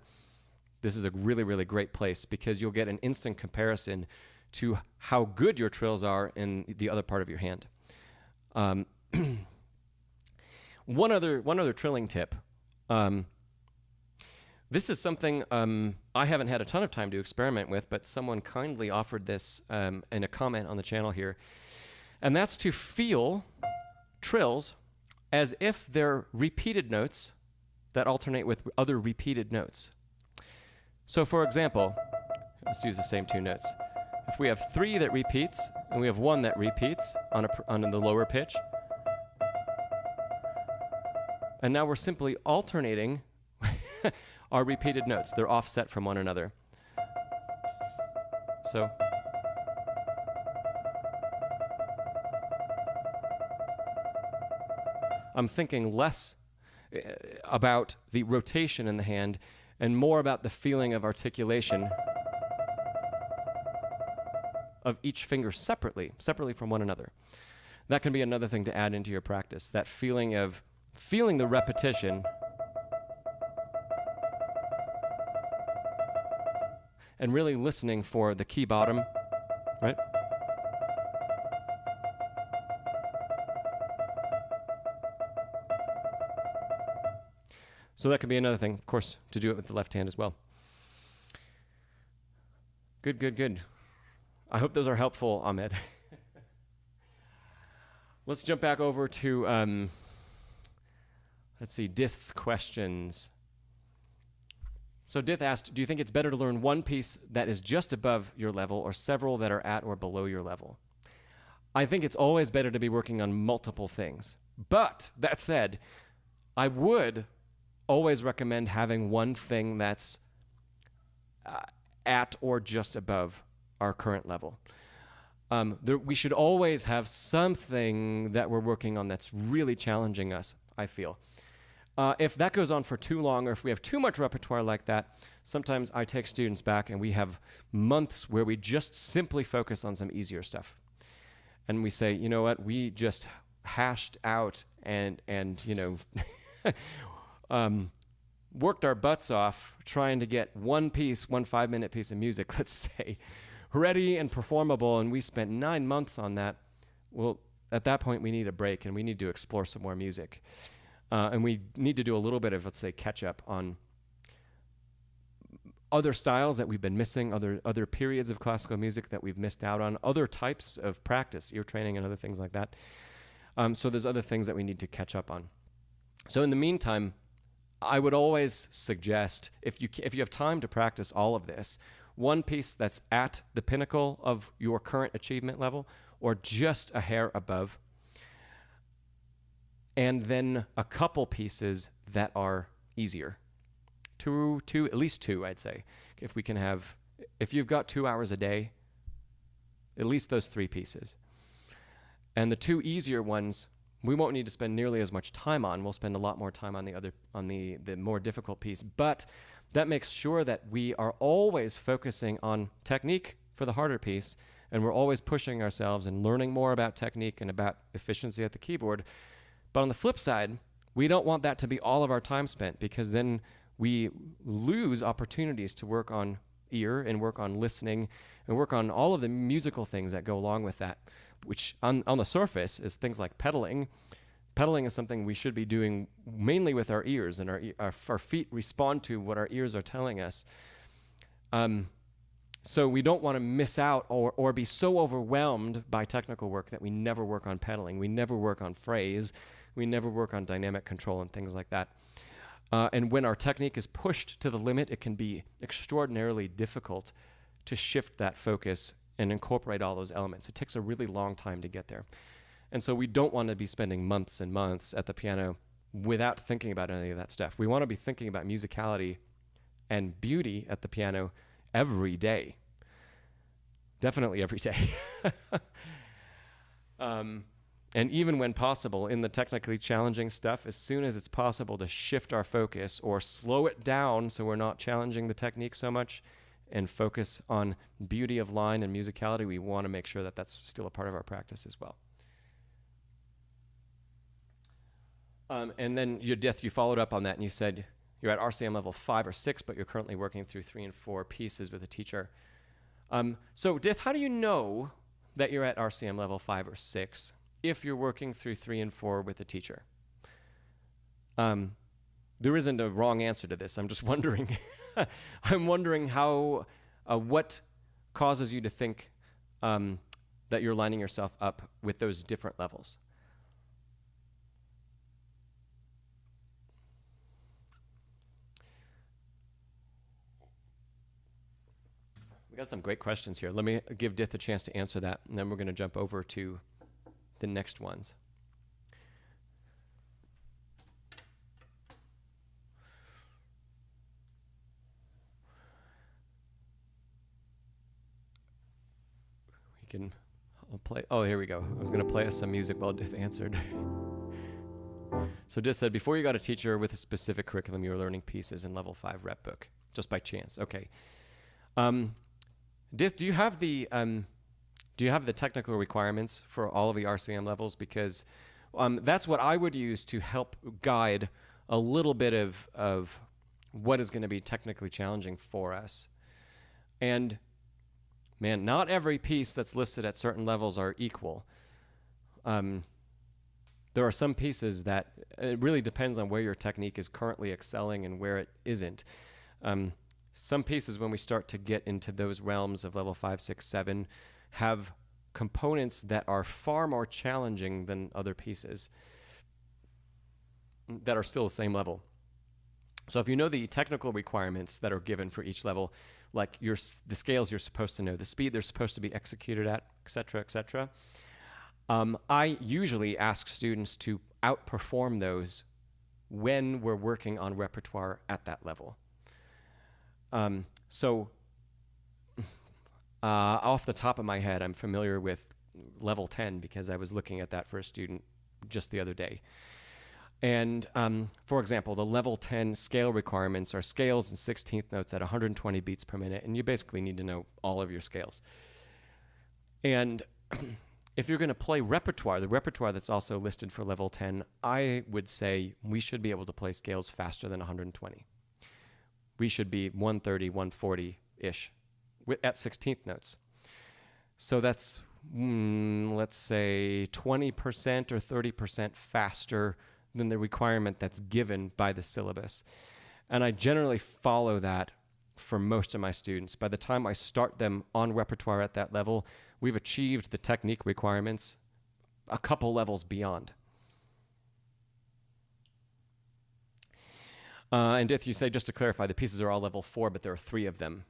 this is a really, really great place because you'll get an instant comparison to how good your trills are in the other part of your hand. One other trilling tip. This is something I haven't had a ton of time to experiment with, but someone kindly offered this in a comment on the channel here. And that's to feel trills as if they're repeated notes that alternate with other repeated notes. So for example, let's use the same 2 notes. If we have 3 that repeats, and we have 1 that repeats on the lower pitch, and now we're simply alternating our repeated notes. They're offset from one another. So I'm thinking less about the rotation in the hand and more about the feeling of articulation of each finger separately from one another. That can be another thing to add into your practice, that feeling of feeling the repetition and really listening for the key bottom, right? So that could be another thing, of course, to do it with the left hand as well. Good, good, good. I hope those are helpful, Ahmed. Let's jump back over to, let's see, Dith's questions. So Dith asked, do you think it's better to learn one piece that is just above your level or several that are at or below your level? I think it's always better to be working on multiple things. But that said, I would always recommend having one thing that's at or just above our current level. We should always have something that we're working on that's really challenging us, I feel. If that goes on for too long, or if we have too much repertoire like that, sometimes I take students back and we have months where we just simply focus on some easier stuff. And we say, you know what, we just hashed out and you know, worked our butts off trying to get one 5-minute piece of music, let's say, ready and performable, and we spent 9 months on that. Well, at that point, we need a break, and we need to explore some more music. And we need to do a little bit of, let's say, catch-up on other styles that we've been missing, other periods of classical music that we've missed out on, other types of practice, ear training and other things like that. So there's other things that we need to catch up on. So in the meantime, I would always suggest, if you have time to practice all of this, one piece that's at the pinnacle of your current achievement level or just a hair above, and then a couple pieces that are easier. At least two, I'd say. If you've got 2 hours a day, at least those 3 pieces. And the 2 easier ones, we won't need to spend nearly as much time on. We'll spend a lot more time on the more difficult piece. But that makes sure that we are always focusing on technique for the harder piece, and we're always pushing ourselves and learning more about technique and about efficiency at the keyboard. But on the flip side, we don't want that to be all of our time spent, because then we lose opportunities to work on ear and work on listening and work on all of the musical things that go along with that, which on the surface is things like pedaling. Pedaling is something we should be doing mainly with our ears, and our feet respond to what our ears are telling us. So we don't want to miss out or be so overwhelmed by technical work that we never work on pedaling, we never work on phrase, we never work on dynamic control and things like that. And when our technique is pushed to the limit, it can be extraordinarily difficult to shift that focus and incorporate all those elements. It takes a really long time to get there. And so we don't want to be spending months and months at the piano without thinking about any of that stuff. We want to be thinking about musicality and beauty at the piano every day. Definitely every day. And even when possible, in the technically challenging stuff, as soon as it's possible to shift our focus or slow it down so we're not challenging the technique so much and focus on beauty of line and musicality, we want to make sure that that's still a part of our practice as well. And then Judith, you followed up on that and you said you're at RCM level 5 or 6, but you're currently working through 3 and 4 pieces with a teacher. So Judith, how do you know that you're at RCM level 5 or 6 if you're working through 3 and 4 with a teacher? There isn't a wrong answer to this. I'm just wondering. I'm wondering how, what causes you to think that you're lining yourself up with those different levels. We got some great questions here. Let me give Dith a chance to answer that, and then we're going to jump over to the next ones. I'll play. Oh, here we go. I was going to play us some music while Dith answered. So Dith said, before you got a teacher with a specific curriculum, you were learning pieces in level 5 rep book, just by chance. Okay. Dith, do you have the technical requirements for all of the RCM levels? Because that's what I would use to help guide a little bit of what is going to be technically challenging for us. And man, not every piece that's listed at certain levels are equal. There are some pieces that it really depends on where your technique is currently excelling and where it isn't. Some pieces, when we start to get into those realms of level 5, 6, 7, have components that are far more challenging than other pieces that are still the same level. So if you know the technical requirements that are given for each level, like the scales you're supposed to know, the speed they're supposed to be executed at, et cetera, I usually ask students to outperform those when we're working on repertoire at that level. Off the top of my head, I'm familiar with level 10 because I was looking at that for a student just the other day. And for example, the level 10 scale requirements are scales and 16th notes at 120 beats per minute, and you basically need to know all of your scales. And if you're going to play repertoire, the repertoire that's also listed for level 10, I would say we should be able to play scales faster than 120. We should be 130, 140-ish at 16th notes. So that's, let's say, 20% or 30% faster than the requirement that's given by the syllabus. And I generally follow that for most of my students. By the time I start them on repertoire at that level, we've achieved the technique requirements a couple levels beyond. And if you say, just to clarify, the pieces are all level 4, but there are 3 of them.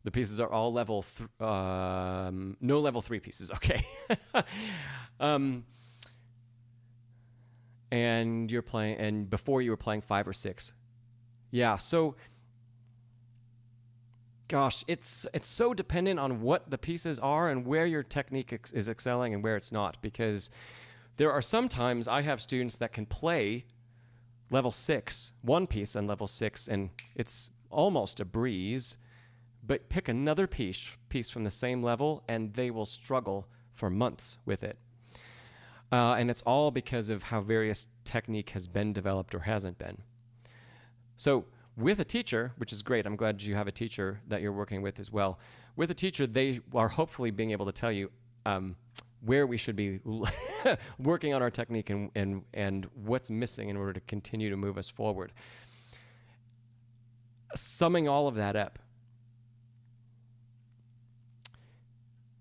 The pieces are all level, no level 3 pieces, okay. And you're playing, and before you were playing 5 or 6. Yeah, so, gosh, it's so dependent on what the pieces are and where your technique is excelling and where it's not, because there are some times I have students that can play level 6, one piece on level 6, and it's almost a breeze, but pick another piece from the same level, and they will struggle for months with it. And it's all because of how various technique has been developed or hasn't been. So with a teacher, which is great, I'm glad you have a teacher that you're working with as well. With a teacher, they are hopefully being able to tell you where we should be working on our technique and what's missing in order to continue to move us forward. Summing all of that up,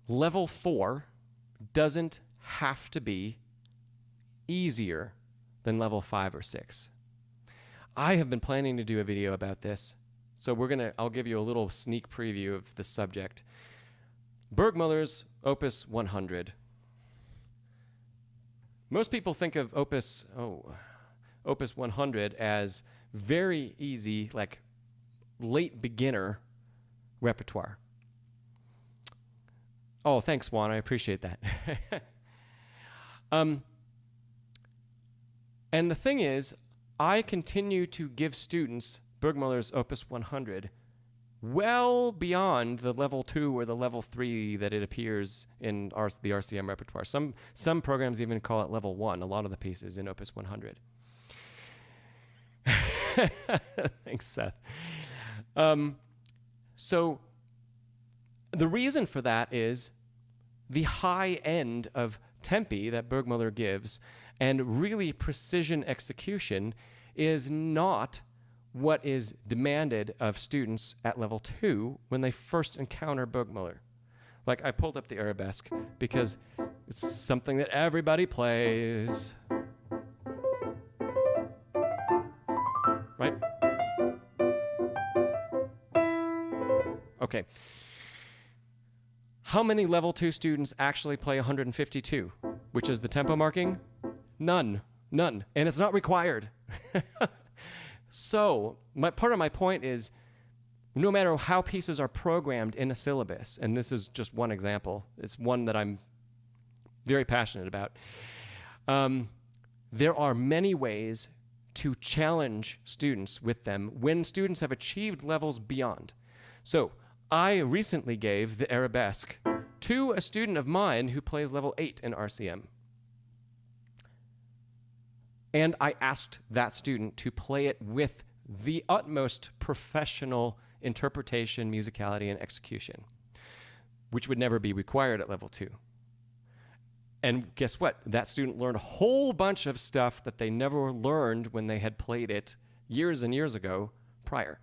level 4 doesn't have to be easier than level 5 or 6. I have been planning to do a video about this, so I'll give you a little sneak preview of the subject. Burgmüller's Opus 100. Most people think of Opus 100 as very easy, like late beginner repertoire. Oh, thanks, Juan. I appreciate that. And the thing is, I continue to give students Burgmüller's Opus 100 well beyond the level 2 or the level 3 that it appears in the RCM repertoire. Some programs even call it level 1, a lot of the pieces in Opus 100. Thanks, Seth. So the reason for that is the high end of tempi that Burgmüller gives and really precision execution is not what is demanded of students at level 2 when they first encounter Burgmüller. Like, I pulled up the arabesque because it's something that everybody plays. Right? Okay. How many level 2 students actually play 152, which is the tempo marking? None. And it's not required. So, part of my point is, no matter how pieces are programmed in a syllabus, and this is just one example, it's one that I'm very passionate about, there are many ways to challenge students with them when students have achieved levels beyond. So, I recently gave the arabesque to a student of mine who plays level 8 in RCM. And I asked that student to play it with the utmost professional interpretation, musicality, and execution, which would never be required at level 2. And guess what? That student learned a whole bunch of stuff that they never learned when they had played it years and years ago prior.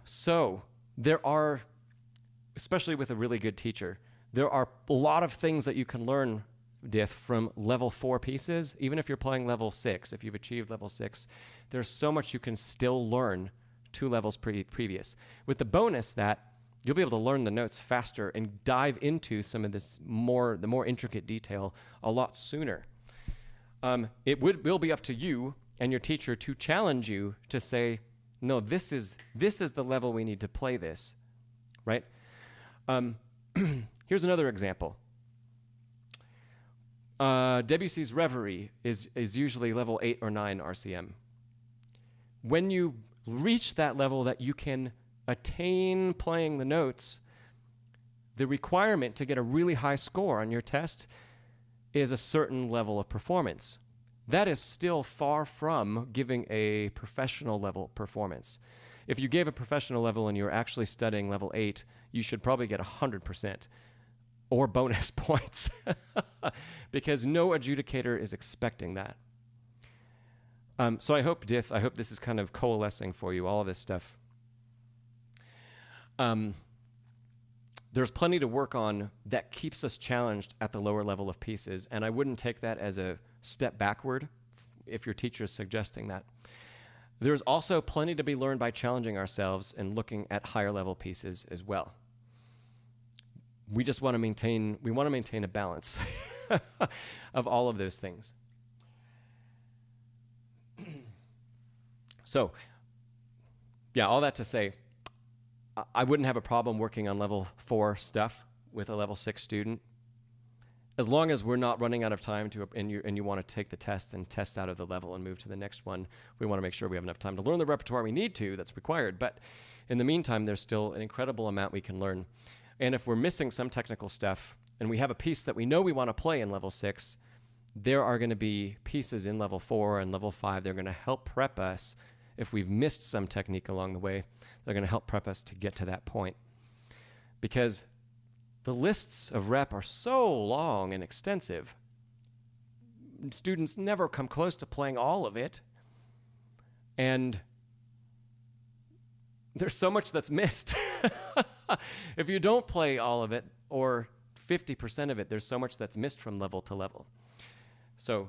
So there are, especially with a really good teacher, there are a lot of things that you can learn from level 4 pieces. Even if you're playing level 6, if you've achieved level 6, there's so much you can still learn 2 levels previous. With the bonus that you'll be able to learn the notes faster and dive into some of the more intricate detail a lot sooner. It will be up to you and your teacher to challenge you to say, no, this is the level we need to play this, right? Here's another example. Debussy's Reverie is usually level 8 or 9 RCM. When you reach that level that you can attain playing the notes, the requirement to get a really high score on your test is a certain level of performance. That is still far from giving a professional level performance. If you gave a professional level and you're actually studying level 8, you should probably get 100%. Or bonus points, because no adjudicator is expecting that. So I hope this is kind of coalescing for you, all of this stuff. There's plenty to work on that keeps us challenged at the lower level of pieces, and I wouldn't take that as a step backward if your teacher is suggesting that. There's also plenty to be learned by challenging ourselves and looking at higher level pieces as well. We just want to maintain a balance of all of those things. So, yeah, all that to say, I wouldn't have a problem working on level 4 stuff with a level 6 student, as long as we're not running out of time and you want to take the test and test out of the level and move to the next one. We want to make sure we have enough time to learn the repertoire we need to, that's required. But in the meantime, there's still an incredible amount we can learn. And if we're missing some technical stuff and we have a piece that we know we want to play in level 6, there are going to be pieces in level 4 and level 5 that are going to help prep us. If we've missed some technique along the way, they're going to help prep us to get to that point. Because the lists of rep are so long and extensive, students never come close to playing all of it. And there's so much that's missed. If you don't play all of it, or 50% of it, there's so much that's missed from level to level. So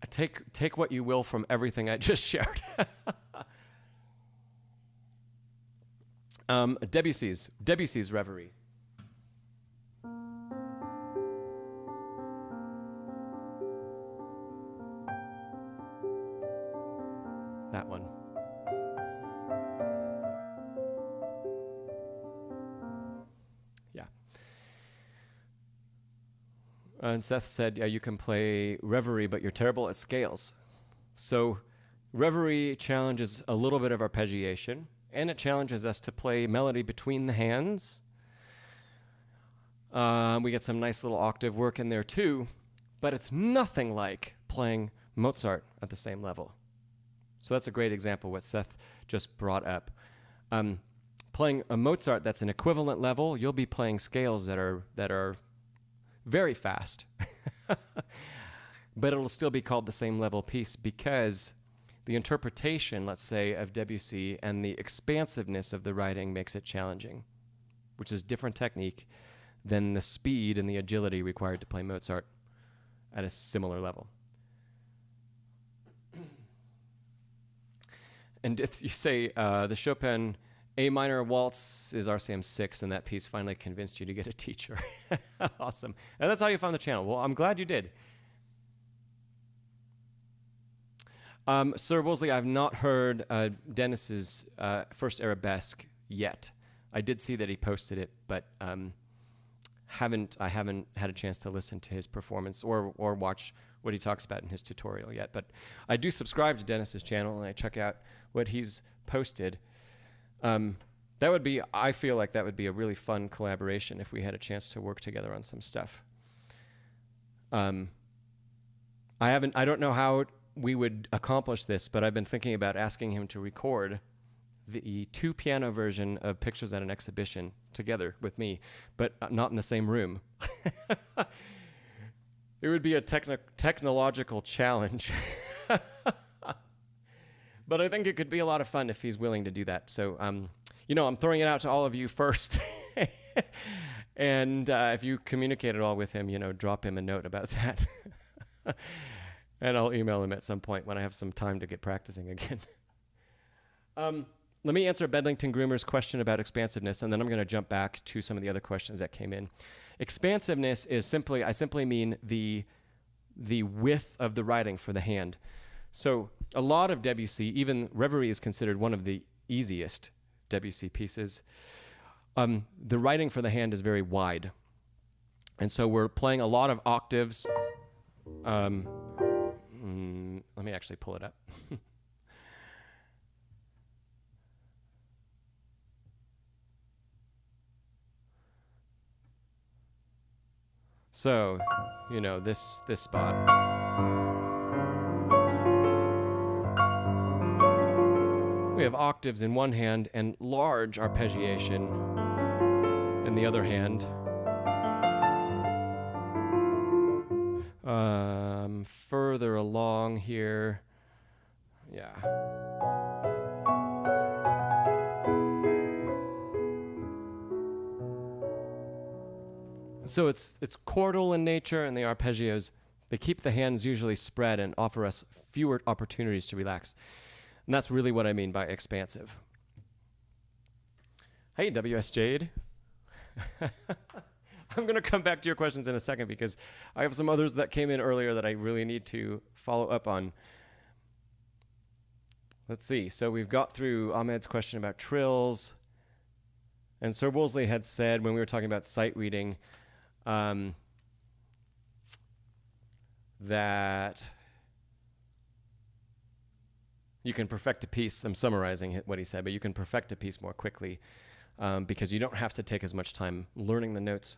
take what you will from everything I just shared. Debussy's Reverie. That one. Yeah. And Seth said, yeah, you can play Reverie, but you're terrible at scales. So Reverie challenges a little bit of arpeggiation, and it challenges us to play melody between the hands. We get some nice little octave work in there too, but it's nothing like playing Mozart at the same level. So that's a great example what Seth just brought up. Playing a Mozart that's an equivalent level, you'll be playing scales that are very fast. But it'll still be called the same level piece because the interpretation, let's say, of Debussy and the expansiveness of the writing makes it challenging, which is different technique than the speed and the agility required to play Mozart at a similar level. And if you say the Chopin A minor waltz is RCM 6, and that piece finally convinced you to get a teacher. Awesome. And that's how you found the channel. Well, I'm glad you did. Ser Woolsley, I've not heard Dennis's first arabesque yet. I did see that he posted it, but I haven't had a chance to listen to his performance or watch what he talks about in his tutorial yet. But I do subscribe to Dennis's channel, and I check out what he's posted. That would be, I feel like that would be a really fun collaboration if we had a chance to work together on some stuff. I don't know how we would accomplish this, but I've been thinking about asking him to record the 2-piano version of Pictures at an Exhibition together with me, but not in the same room. It would be a technological challenge. But I think it could be a lot of fun if he's willing to do that. So, I'm throwing it out to all of you first. And if you communicate at all with him, drop him a note about that. And I'll email him at some point when I have some time to get practicing again. Let me answer Bedlington Groomer's question about expansiveness, and then I'm going to jump back to some of the other questions that came in. Expansiveness is I simply mean the width of the writing for the hand. So a lot of Debussy, even Reverie is considered one of the easiest Debussy pieces. The writing for the hand is very wide. And so we're playing a lot of octaves. Let me actually pull it up. So, this spot. We have octaves in one hand and large arpeggiation in the other hand. Further along here, yeah. So it's chordal in nature, and the arpeggios, they keep the hands usually spread and offer us fewer opportunities to relax. And that's really what I mean by expansive. Hey, WS Jade. I'm going to come back to your questions in a second because I have some others that came in earlier that I really need to follow up on. Let's see. So we've got through Ahmed's question about trills. And Ser Woolsley had said when we were talking about sight reading that you can perfect a piece. I'm summarizing what he said, but you can perfect a piece more quickly because you don't have to take as much time learning the notes.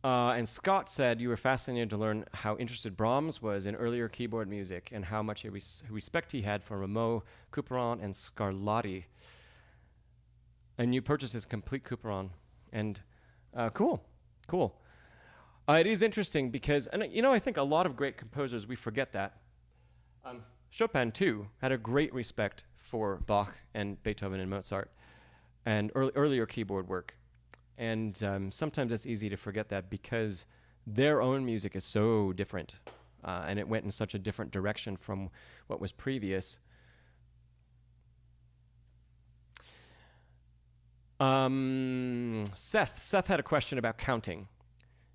And Scott said you were fascinated to learn how interested Brahms was in earlier keyboard music and how much respect he had for Rameau, Couperin, and Scarlatti. And you purchased his complete Couperin. And cool. It is interesting because, I think a lot of great composers, we forget that. Chopin, too, had a great respect for Bach and Beethoven and Mozart and earlier keyboard work. And sometimes it's easy to forget that because their own music is so different, and it went in such a different direction from what was previous. Seth had a question about counting.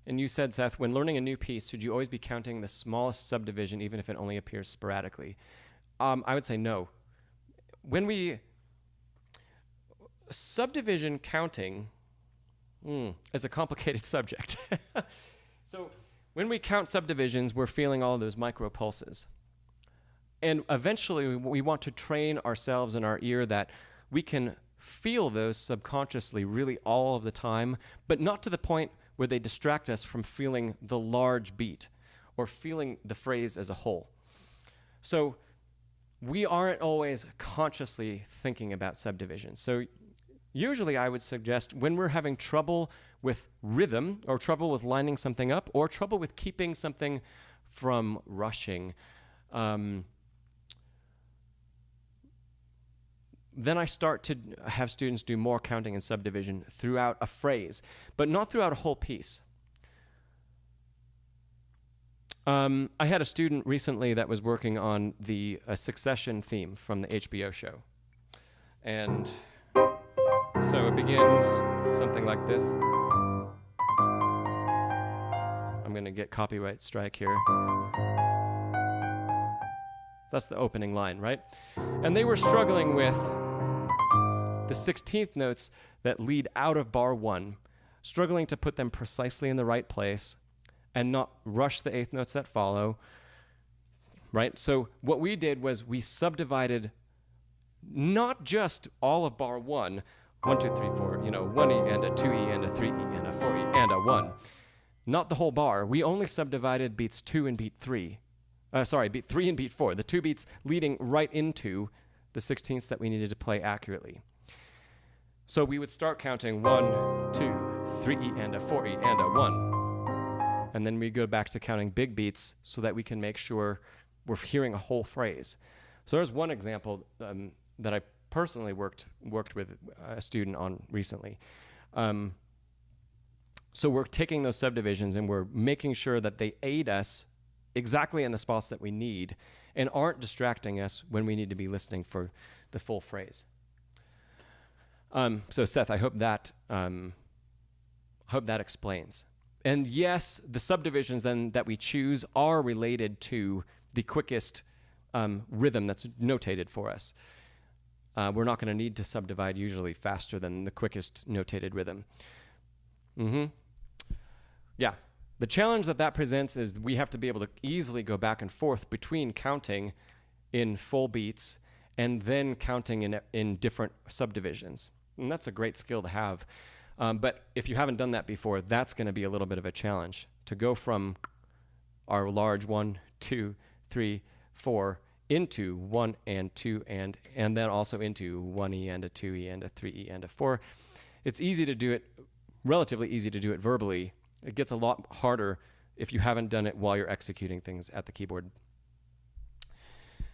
And you said, Seth, when learning a new piece, should you always be counting the smallest subdivision, even if it only appears sporadically? I would say no. Subdivision counting is a complicated subject. So when we count subdivisions, we're feeling all those micro pulses. And eventually, we want to train ourselves and our ear that we can feel those subconsciously really all of the time, but not to the point where they distract us from feeling the large beat or feeling the phrase as a whole. So we aren't always consciously thinking about subdivisions. So usually I would suggest when we're having trouble with rhythm or trouble with lining something up or trouble with keeping something from rushing, then I start to have students do more counting and subdivision throughout a phrase, but not throughout a whole piece. I had a student recently that was working on the Succession theme from the HBO show. And so it begins something like this. I'm going to get copyright strike here. That's the opening line, right? And they were struggling with the 16th notes that lead out of bar 1, struggling to put them precisely in the right place and not rush the 8th notes that follow, right? So what we did was we subdivided not just all of bar 1, 1, 2, 3, 4, 1E and a 2E and a 3E and a 4E and a 1. Not the whole bar. We only subdivided beats 2 and beat 3. Beat 3 and beat 4, the 2 beats leading right into the 16ths that we needed to play accurately. So we would start counting 1, 2, 3E and a 4E and a 1. And then we go back to counting big beats so that we can make sure we're hearing a whole phrase. So there's one example that I personally worked with a student on recently. So we're taking those subdivisions and we're making sure that they aid us exactly in the spots that we need and aren't distracting us when we need to be listening for the full phrase. So Seth, I hope that explains. And yes, the subdivisions then that we choose are related to the quickest rhythm that's notated for us. We're not going to need to subdivide usually faster than the quickest notated rhythm. Yeah. The challenge that presents is we have to be able to easily go back and forth between counting in full beats and then counting in different subdivisions. And that's a great skill to have. But if you haven't done that before, that's going to be a little bit of a challenge to go from our large 1, 2, 3, 4 into 1 and 2 and then also into 1E and a 2E and a 3E and a 4. It's easy to do it, relatively easy to do it verbally. It gets a lot harder if you haven't done it while you're executing things at the keyboard.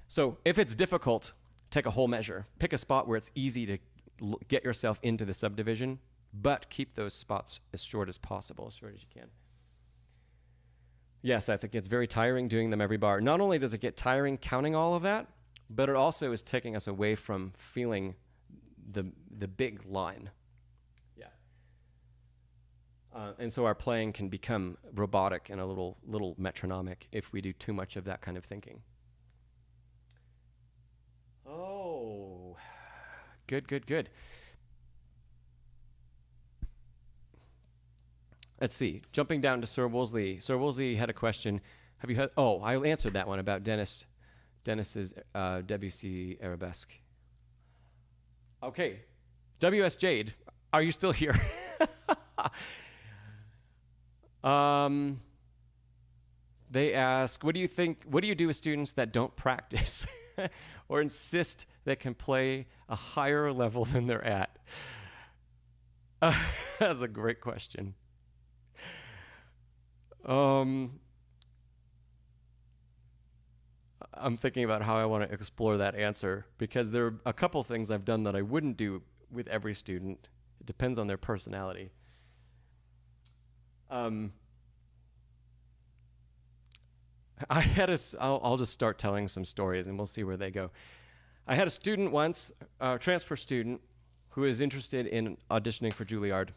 So if it's difficult, take a whole measure. Pick a spot where it's easy to get yourself into the subdivision, but keep those spots as short as possible, as short as you can. Yes, I think it's very tiring doing them every bar. Not only does it get tiring counting all of that, but it also is taking us away from feeling the big line. Yeah. And so our playing can become robotic and a little metronomic if we do too much of that kind of thinking. Oh, good. Let's see. Jumping down to Ser Woolsley. Ser Woolsley had a question. Have you had? Oh, I answered that one about Dennis's Debussy Arabesque. Okay, W.S. Jade, are you still here? They ask, what do you do with students that don't practice or insist they can play a higher level than they're at? That's a great question. I'm thinking about how I want to explore that answer, because there are a couple things I've done that I wouldn't do with every student. It depends on their personality. I'll just start telling some stories and we'll see where they go. I had a student once, a transfer student, who is interested in auditioning for Juilliard.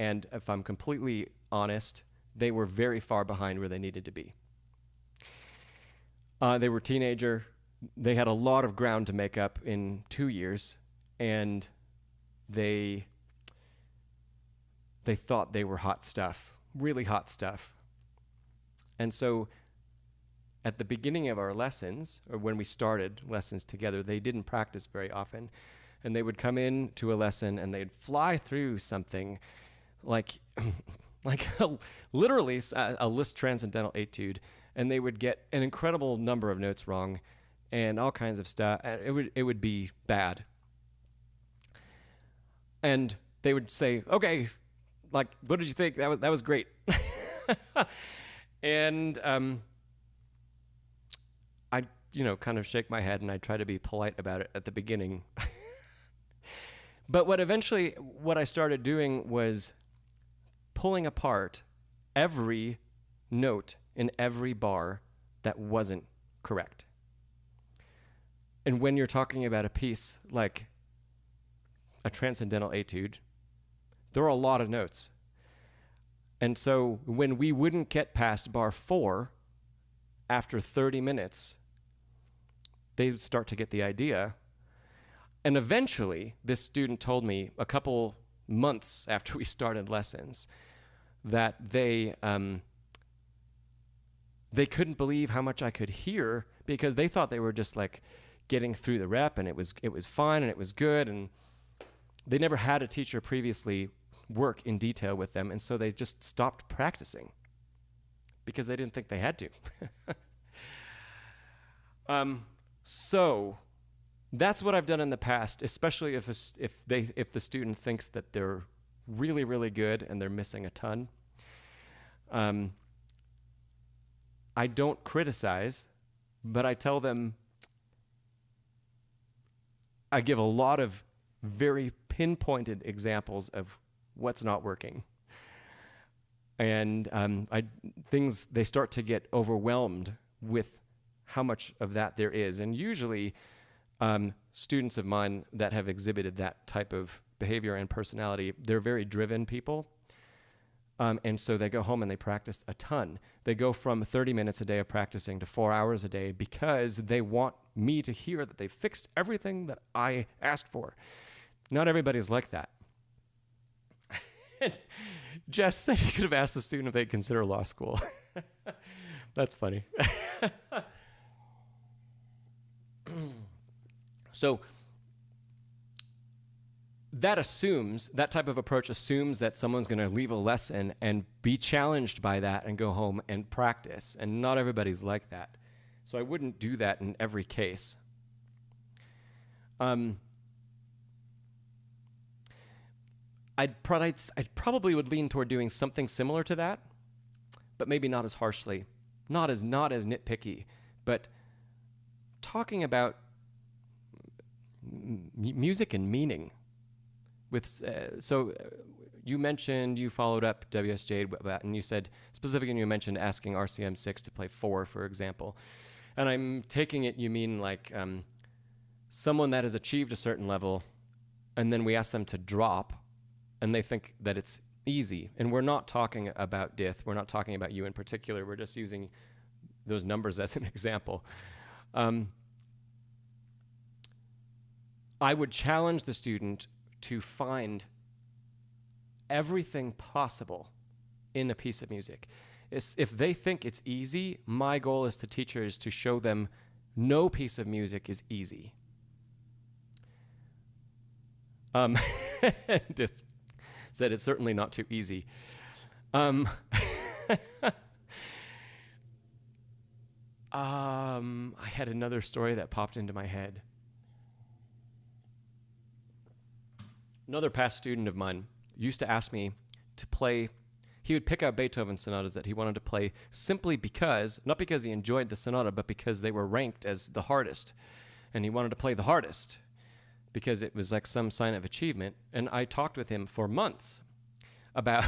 And if I'm completely honest, they were very far behind where they needed to be. They were a teenager. They had a lot of ground to make up in 2 years. And they thought they were hot stuff, really hot stuff. And so at the beginning of our lessons, or when we started lessons together, they didn't practice very often. And they would come in to a lesson and they'd fly through something like literally a Liszt Transcendental Etude, and they would get an incredible number of notes wrong and all kinds of stuff. It would be bad. And they would say, okay, like, what did you think? That was great. And I'd, kind of shake my head and I'd try to be polite about it at the beginning. But what I started doing was pulling apart every note in every bar that wasn't correct. And when you're talking about a piece like a Transcendental Etude, there are a lot of notes. And so when we wouldn't get past bar 4 after 30 minutes, they would start to get the idea. And eventually, this student told me a couple months after we started lessons that they couldn't believe how much I could hear, because they thought they were just like getting through the rep and it was fine and it was good, and they never had a teacher previously work in detail with them, and so they just stopped practicing because they didn't think they had to. So that's what I've done in the past, especially if the student thinks that they're really, really good and they're missing a ton. I don't criticize, but I tell them, I give a lot of very pinpointed examples of what's not working. And they start to get overwhelmed with how much of that there is. And usually students of mine that have exhibited that type of behavior and personality, they're very driven people. And so they go home and they practice a ton. They go from 30 minutes a day of practicing to 4 hours a day because they want me to hear that they fixed everything that I asked for. Not everybody's like that. Jess said you could have asked the student if they'd consider law school. That's funny. So that type of approach assumes that someone's going to leave a lesson and be challenged by that and go home and practice. And not everybody's like that. So I wouldn't do that in every case. I probably would lean toward doing something similar to that, but maybe not as harshly, not as nitpicky, but talking about music and meaning. You mentioned you followed up WSJ, and you said specifically, you mentioned asking RCM 6 to play 4, for example, and I'm taking it you mean like someone that has achieved a certain level, and then we ask them to drop. And they think that it's easy. And we're not talking about DITH. We're not talking about you in particular. We're just using those numbers as an example. I would challenge the student to find everything possible in a piece of music. If they think it's easy, my goal as the teacher is to show them no piece of music is easy. DITH said it's certainly not too easy. I had another story that popped into my head. Another past student of mine used to ask me to play he would pick out Beethoven sonatas that he wanted to play simply because, not because he enjoyed the sonata, but because they were ranked as the hardest. And he wanted to play the hardest because it was like some sign of achievement. And I talked with him for months about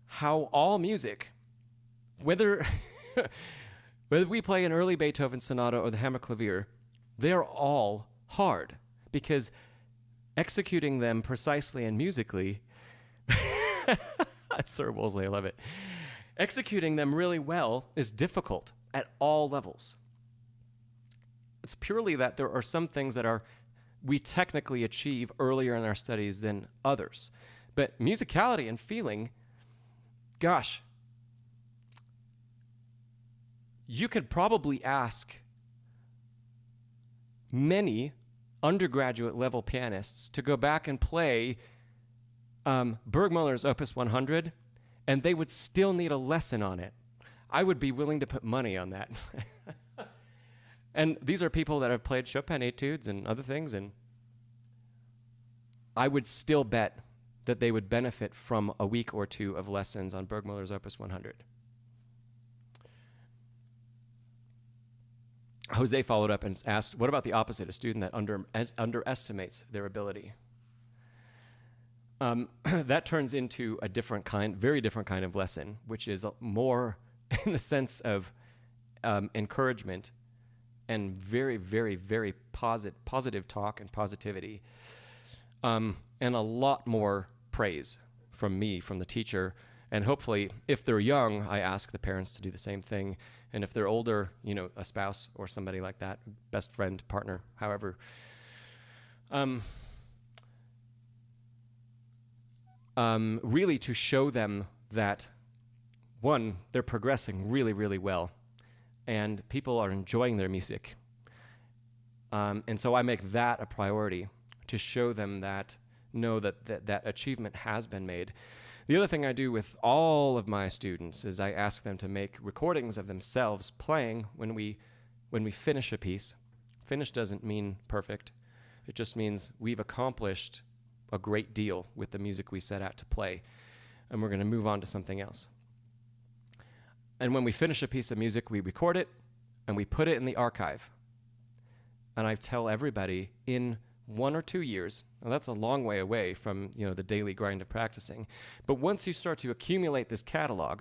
how all music, whether we play an early Beethoven sonata or the Hammerklavier, they're all hard because executing them precisely and musically, Ser Woolsley, I love it. Executing them really well is difficult at all levels. It's purely that there are some things that we technically achieve earlier in our studies than others. But musicality and feeling, gosh, you could probably ask many undergraduate level pianists to go back and play Burgmüller's Opus 100, and they would still need a lesson on it. I would be willing to put money on that. And these are people that have played Chopin etudes and other things, and I would still bet that they would benefit from a week or two of lessons on Burgmüller's Opus 100. Jose followed up and asked, what about the opposite, a student that underestimates their ability? That turns into a very different kind of lesson, which is more in the sense of encouragement and very, very, very positive talk and positivity, and a lot more praise from me, from the teacher. And hopefully, if they're young, I ask the parents to do the same thing. And if they're older, a spouse or somebody like that, best friend, partner, however. Really to show them that, one, they're progressing really, really well, and people are enjoying their music. And so I make that a priority, to show them that, that achievement has been made. The other thing I do with all of my students is I ask them to make recordings of themselves playing when we finish a piece. Finish doesn't mean perfect. It just means we've accomplished a great deal with the music we set out to play, and we're going to move on to something else. And when we finish a piece of music, we record it, and we put it in the archive. And I tell everybody in 1 or 2 years, now that's a long way away from the daily grind of practicing, but once you start to accumulate this catalog,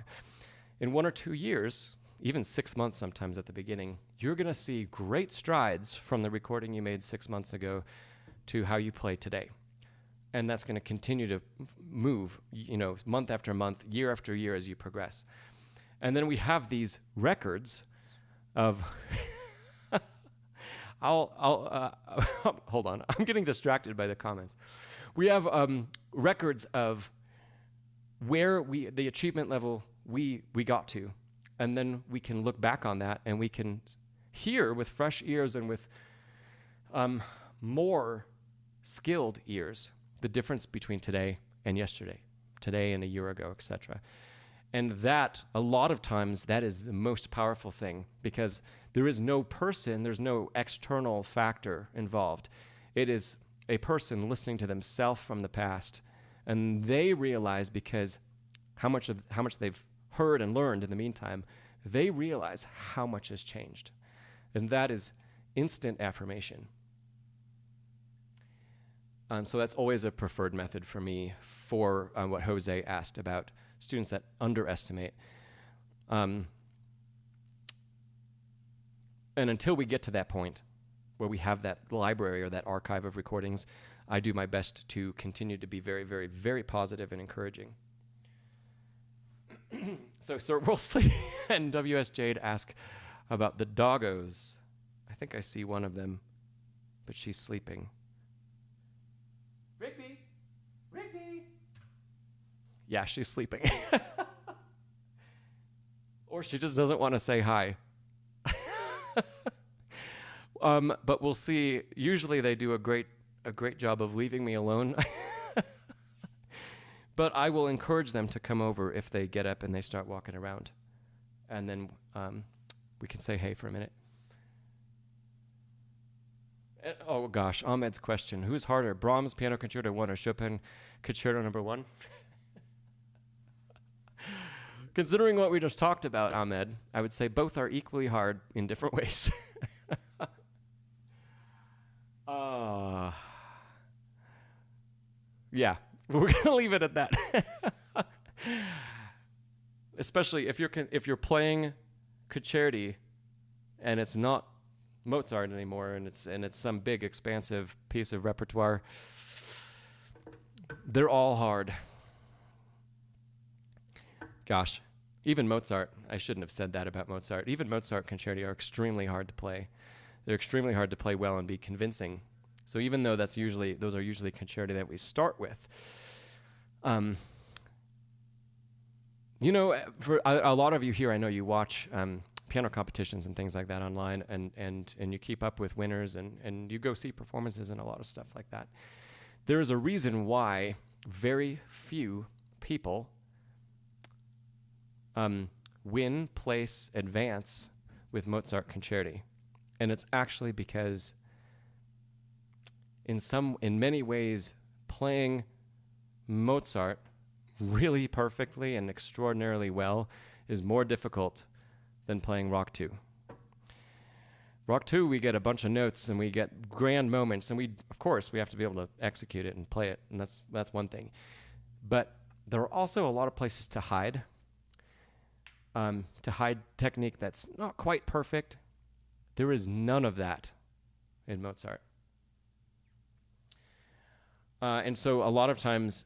in 1 or 2 years, even 6 months sometimes at the beginning, you're going to see great strides from the recording you made 6 months ago to how you play today. And that's going to continue to move, month after month, year after year as you progress. And then we have these records of hold on. I'm getting distracted by the comments. We have records of where the achievement level we got to, and then we can look back on that and we can hear with fresh ears and with more skilled ears the difference between today and yesterday, today and a year ago, etc. And that, a lot of times, that is the most powerful thing, because there is no person, there's no external factor involved. It is a person listening to themselves from the past, and they realize, because how much they've heard and learned in the meantime, they realize how much has changed. And that is instant affirmation. So that's always a preferred method for me for what Jose asked about students that underestimate. And until we get to that point where we have that library or that archive of recordings, I do my best to continue to be very, very, very positive and encouraging. So Ser Woolsley and W.S. Jade ask about the doggos. I think I see one of them, but she's sleeping. Rigby! Rigby! Yeah, she's sleeping. Or she just doesn't want to say hi. But we'll see. Usually they do a great job of leaving me alone. But I will encourage them to come over if they get up and they start walking around. And then we can say hey for a minute. Oh gosh, Ahmed's question. Who's harder, Brahms Piano Concerto 1 or Chopin Concerto No. 1? Considering what we just talked about, Ahmed, I would say both are equally hard in different ways. Yeah, we're gonna leave it at that. Especially if you're playing concerti, and it's not Mozart anymore, and it's some big expansive piece of repertoire. They're all hard. Gosh, even Mozart. I shouldn't have said that about Mozart. Even Mozart concerti are extremely hard to play. They're extremely hard to play well and be convincing. So even though those are usually concerti that we start with, for a lot of you here, I know you watch piano competitions and things like that online, and you keep up with winners, and you go see performances and a lot of stuff like that. There is a reason why very few people win, place, advance with Mozart concerti. And it's actually because in many ways, playing Mozart really perfectly and extraordinarily well is more difficult than playing Rock 2. Rock 2, we get a bunch of notes and we get grand moments, and of course we have to be able to execute it and play it, and that's one thing. But there are also a lot of places to hide technique that's not quite perfect. There is none of that in Mozart. And so a lot of times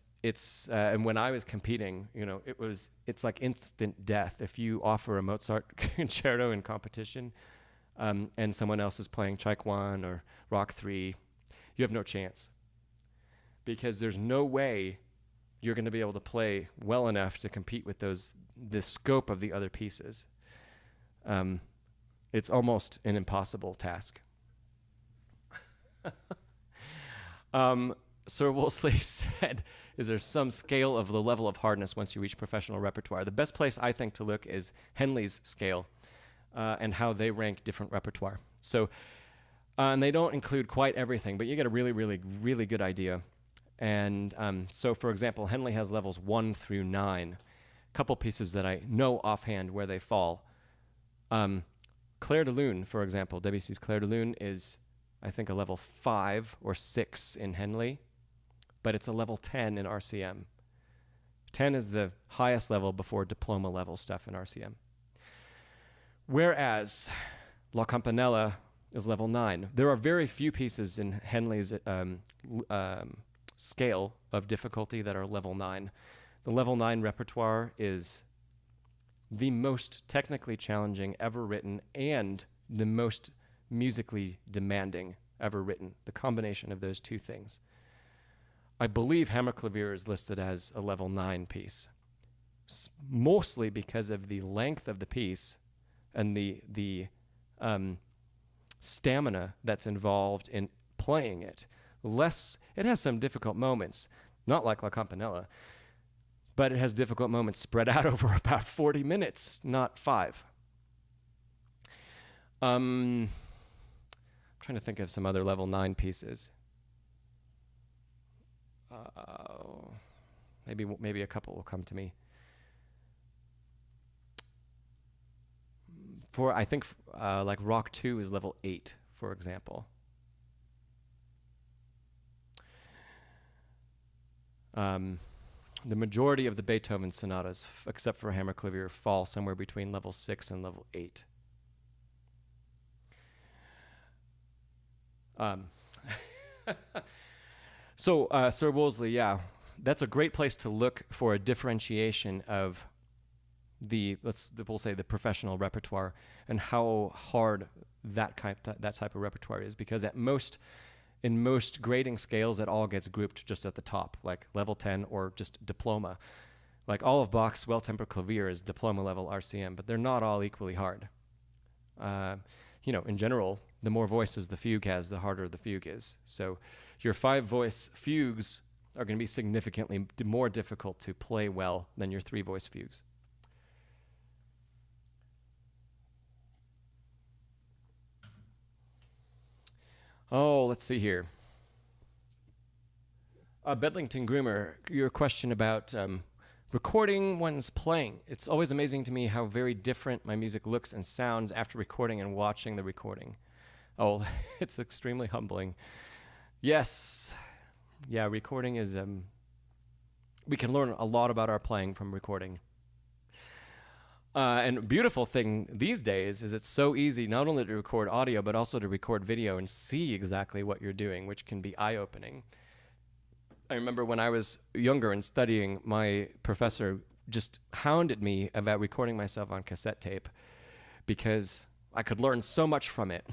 and when I was competing, it's like instant death. If you offer a Mozart concerto in competition, and someone else is playing Tchaik 1 or Rock 3, you have no chance. Because there's no way you're going to be able to play well enough to compete with the scope of the other pieces. It's almost an impossible task. Ser Woolsley said, is there some scale of the level of hardness once you reach professional repertoire? The best place I think to look is Henley's scale and how they rank different repertoire. So, and they don't include quite everything, but you get a really, really, really good idea. And so, for example, Henley has levels 1 through 9. A couple pieces that I know offhand where they fall. Clair de Lune, for example, Debussy's Clair de Lune is, I think, a level 5 or 6 in Henley, but it's a level 10 in RCM. 10 is the highest level before diploma level stuff in RCM. Whereas La Campanella is level 9. There are very few pieces in Henley's scale of difficulty that are level 9. The level 9 repertoire is the most technically challenging ever written and the most musically demanding ever written, the combination of those two things. I believe Hammerklavier is listed as a level 9 piece, mostly because of the length of the piece and the stamina that's involved in playing it. It has some difficult moments, not like La Campanella, but it has difficult moments spread out over about 40 minutes, not 5. I'm trying to think of some other level 9 pieces. Maybe a couple will come to me. I think like Rock 2 is level 8, for example. The majority of the Beethoven sonatas, except for Hammerklavier, fall somewhere between level 6 and level 8. So Ser Woolsley, yeah, that's a great place to look for a differentiation of we'll say the professional repertoire and how hard that type of repertoire is, because in most grading scales, it all gets grouped just at the top, like level 10 or just diploma. Like all of Bach's Well-Tempered Clavier is diploma level RCM, but they're not all equally hard. In general, the more voices the fugue has, the harder the fugue is. So your 5-voice fugues are going to be significantly more difficult to play well than your 3-voice fugues. Oh, let's see here. Bedlington Groomer, your question about recording one's playing. It's always amazing to me how very different my music looks and sounds after recording and watching the recording. Oh, it's extremely humbling. Yes. Yeah, recording is, we can learn a lot about our playing from recording. And a beautiful thing these days is it's so easy not only to record audio, but also to record video and see exactly what you're doing, which can be eye-opening. I remember when I was younger and studying, my professor just hounded me about recording myself on cassette tape because I could learn so much from it.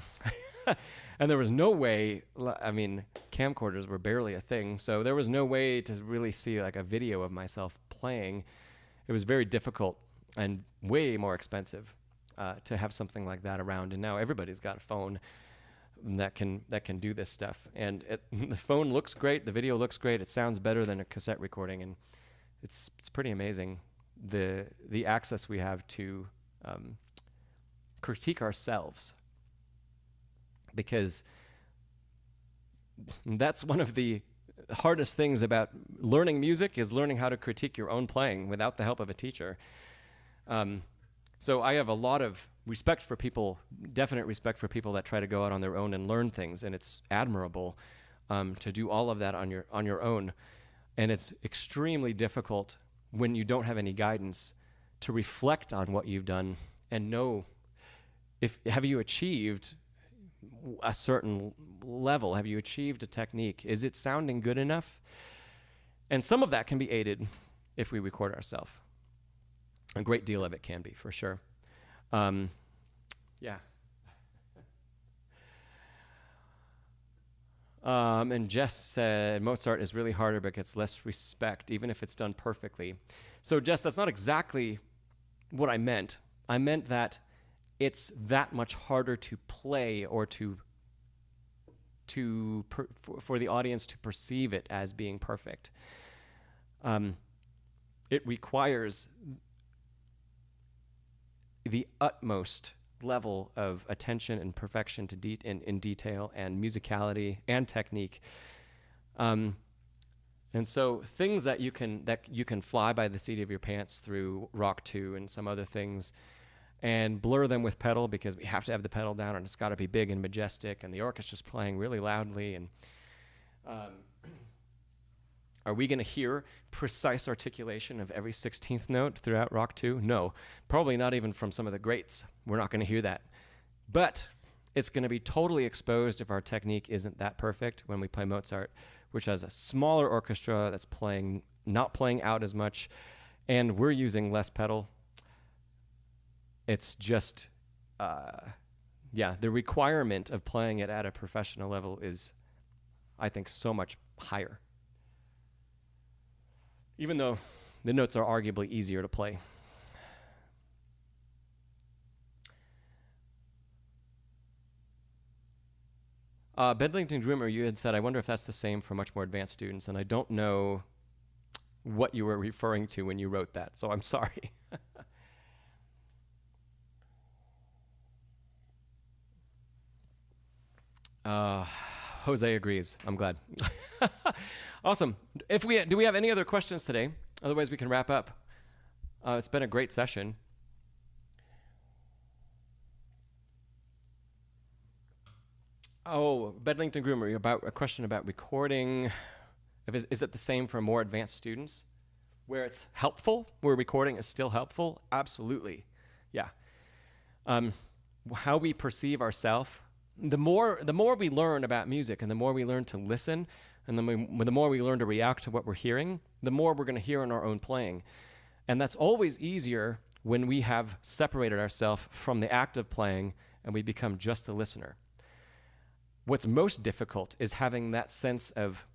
And there was no way, I mean, camcorders were barely a thing, so there was no way to really see like a video of myself playing. It was very difficult and way more expensive to have something like that around. And now everybody's got a phone that can do this stuff. And the phone looks great, the video looks great, it sounds better than a cassette recording, and it's pretty amazing the access we have to critique ourselves. Because that's one of the hardest things about learning music, is learning how to critique your own playing without the help of a teacher. So I have a lot of respect for people, definite respect for people that try to go out on their own and learn things, and it's admirable to do all of that on your own. And it's extremely difficult when you don't have any guidance to reflect on what you've done and know have you achieved a certain level? Have you achieved a technique? Is it sounding good enough? And some of that can be aided if we record ourselves. A great deal of it can be, for sure. Yeah. And Jess said, Mozart is really harder but gets less respect, even if it's done perfectly. So Jess, that's not exactly what I meant. I meant that it's that much harder to play or for the audience to perceive it as being perfect. It requires the utmost level of attention and perfection to in detail and musicality and technique. And so things that you can fly by the seat of your pants through Rock 2 and some other things, and blur them with pedal because we have to have the pedal down and it's got to be big and majestic, and the orchestra's playing really loudly. And are we going to hear precise articulation of every 16th note throughout Rock 2? No, probably not even from some of the greats. We're not going to hear that. But it's going to be totally exposed if our technique isn't that perfect when we play Mozart, which has a smaller orchestra that's not playing out as much, and we're using less pedal. It's just, the requirement of playing it at a professional level is, I think, so much higher. Even though the notes are arguably easier to play. Bedlington Drummer, you had said, I wonder if that's the same for much more advanced students, and I don't know what you were referring to when you wrote that, so I'm sorry. Jose agrees. I'm glad. Awesome. Do we have any other questions today? Otherwise, we can wrap up. It's been a great session. Oh, Bedlington Groomer, about a question about recording. Is it the same for more advanced students? Where it's helpful, where recording is still helpful? Absolutely. Yeah. How we perceive ourselves. The more we learn about music, and the more we learn to listen, and the more we learn to react to what we're hearing, the more we're going to hear in our own playing. And that's always easier when we have separated ourselves from the act of playing and we become just the listener. What's most difficult is having that sense of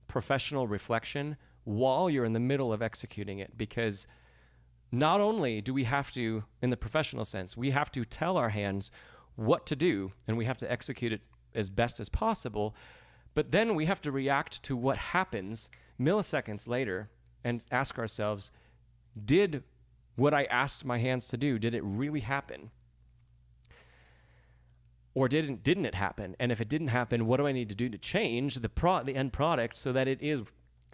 professional reflection while you're in the middle of executing it, because not only do we have to, in the professional sense, we have to tell our hands what to do, and we have to execute it as best as possible, but then we have to react to what happens milliseconds later and ask ourselves, did what I asked my hands to do, did it really happen? Or didn't it happen? And if it didn't happen, what do I need to do to change the end product so that it is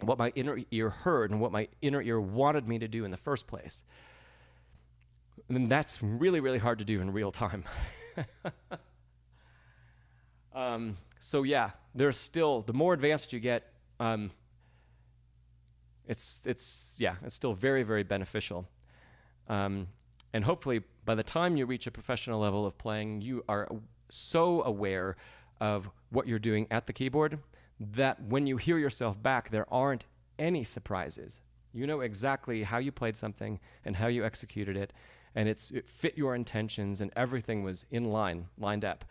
what my inner ear heard and what my inner ear wanted me to do in the first place. And that's really, really hard to do in real time. So yeah, there's still, the more advanced you get, it's still very, very beneficial. And hopefully by the time you reach a professional level of playing, you are so aware of what you're doing at the keyboard that when you hear yourself back, there aren't any surprises. You know exactly how you played something and how you executed it, and it fit your intentions, and everything was lined up.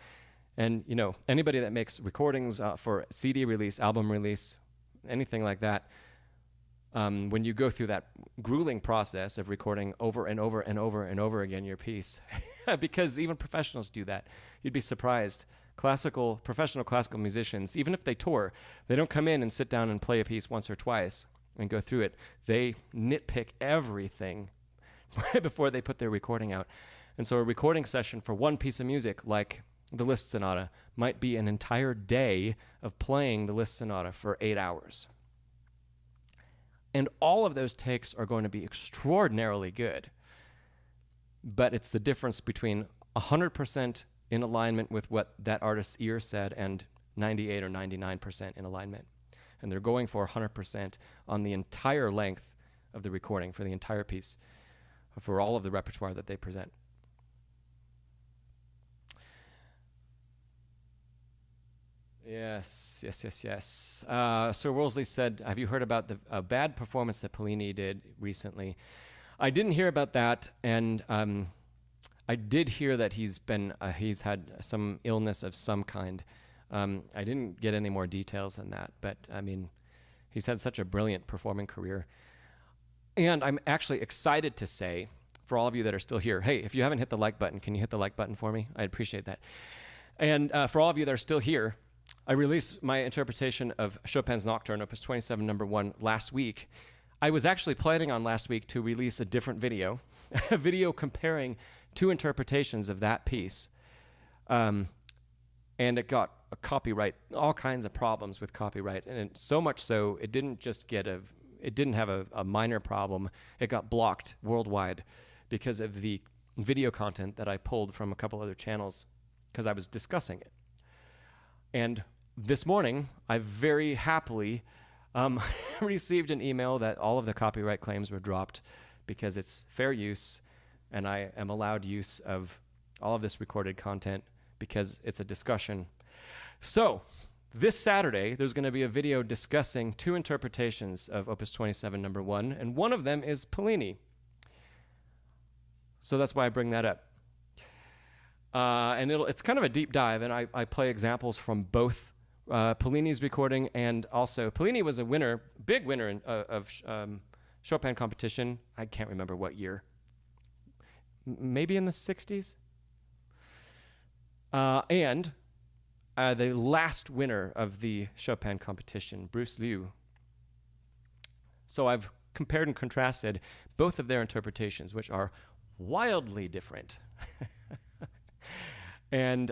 And you know, anybody that makes recordings for CD release, album release, anything like that, when you go through that grueling process of recording over and over and over and over again your piece, because even professionals do that, you'd be surprised. Professional classical musicians, even if they tour, they don't come in and sit down and play a piece once or twice and go through it. They nitpick everything right before they put their recording out. And so a recording session for one piece of music, like the Liszt Sonata, might be an entire day of playing the Liszt Sonata for 8 hours. And all of those takes are going to be extraordinarily good. But it's the difference between 100% in alignment with what that artist's ear said and 98 or 99% in alignment. And they're going for 100% on the entire length of the recording, for the entire piece, for all of the repertoire that they present. Yes. Ser Woolsley said, have you heard about the bad performance that Pellini did recently? I didn't hear about that, and I did hear that he's had some illness of some kind. I didn't get any more details than that, but I mean, he's had such a brilliant performing career. And I'm actually excited to say, for all of you that are still here, hey, if you haven't hit the like button, can you hit the like button for me? I'd appreciate that. And for all of you that are still here, I released my interpretation of Chopin's Nocturne, Opus 27, number 1, last week. I was actually planning on last week to release a different video, a video comparing 2 interpretations of that piece. And it got a copyright, all kinds of problems with copyright. And so much so, it didn't just it didn't have a minor problem. It got blocked worldwide because of the video content that I pulled from a couple other channels because I was discussing it. And this morning, I very happily received an email that all of the copyright claims were dropped because it's fair use, and I am allowed use of all of this recorded content because it's a discussion. So this Saturday, there's going to be a video discussing 2 interpretations of Opus 27, number 1, and one of them is Pellini. So that's why I bring that up. And it's kind of a deep dive, and I play examples from both Pellini's recording, and also Pellini was a winner, big winner of Chopin competition. I can't remember what year. Maybe in the 60s. And the last winner of the Chopin competition, Bruce Liu. So I've compared and contrasted both of their interpretations, which are wildly different. And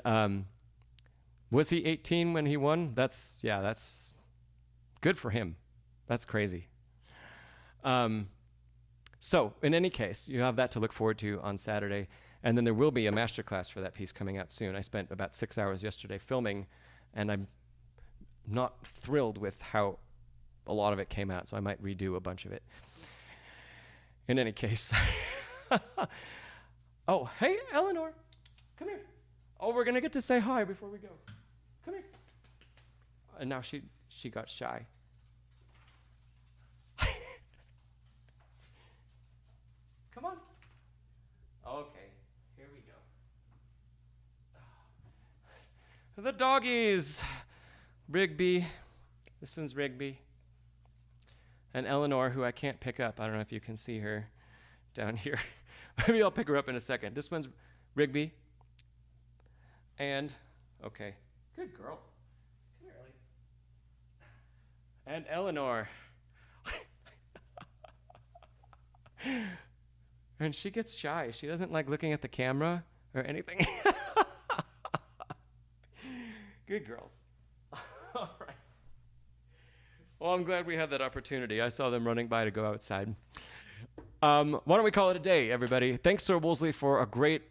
was he 18 when he won? That's good for him. That's crazy. So in any case, you have that to look forward to on Saturday. And then there will be a masterclass for that piece coming out soon. I spent about 6 hours yesterday filming, and I'm not thrilled with how a lot of it came out, so I might redo a bunch of it. In any case. Oh, hey, Eleanor. Come here. Oh, we're going to get to say hi before we go. Come here. And now she got shy. Come on. Okay, here we go. The doggies. Rigby. This one's Rigby. And Eleanor, who I can't pick up. I don't know if you can see her down here. Maybe I'll pick her up in a second. This one's Rigby. And, okay, good girl. Come here, Ellie. And Eleanor. And she gets shy. She doesn't like looking at the camera or anything. Good girls. All right. Well, I'm glad we had that opportunity. I saw them running by to go outside. Why don't we call it a day, everybody? Thanks, Ser Woolsley, for a great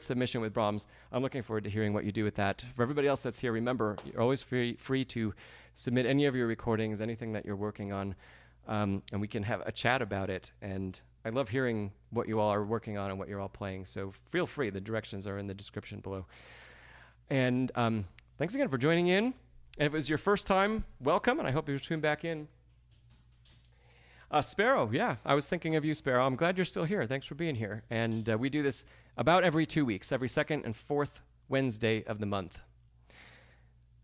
submission with Brahms. I'm looking forward to hearing what you do with that. For everybody else that's here, remember, you're always free to submit any of your recordings, anything that you're working on, and we can have a chat about it. And I love hearing what you all are working on and what you're all playing, so feel free. The directions are in the description below. And thanks again for joining in. And if it was your first time, welcome, and I hope you tune back in. Sparrow, yeah, I was thinking of you, Sparrow. I'm glad you're still here. Thanks for being here. And we do this about every 2 weeks, every second and fourth Wednesday of the month.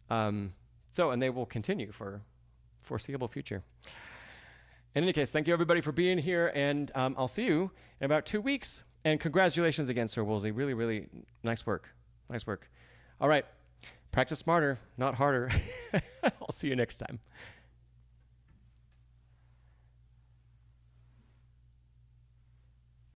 And they will continue for foreseeable future. In any case, thank you, everybody, for being here, and I'll see you in about 2 weeks. And congratulations again, Ser Woolsley. Really, really nice work. Nice work. All right. Practice smarter, not harder. I'll see you next time.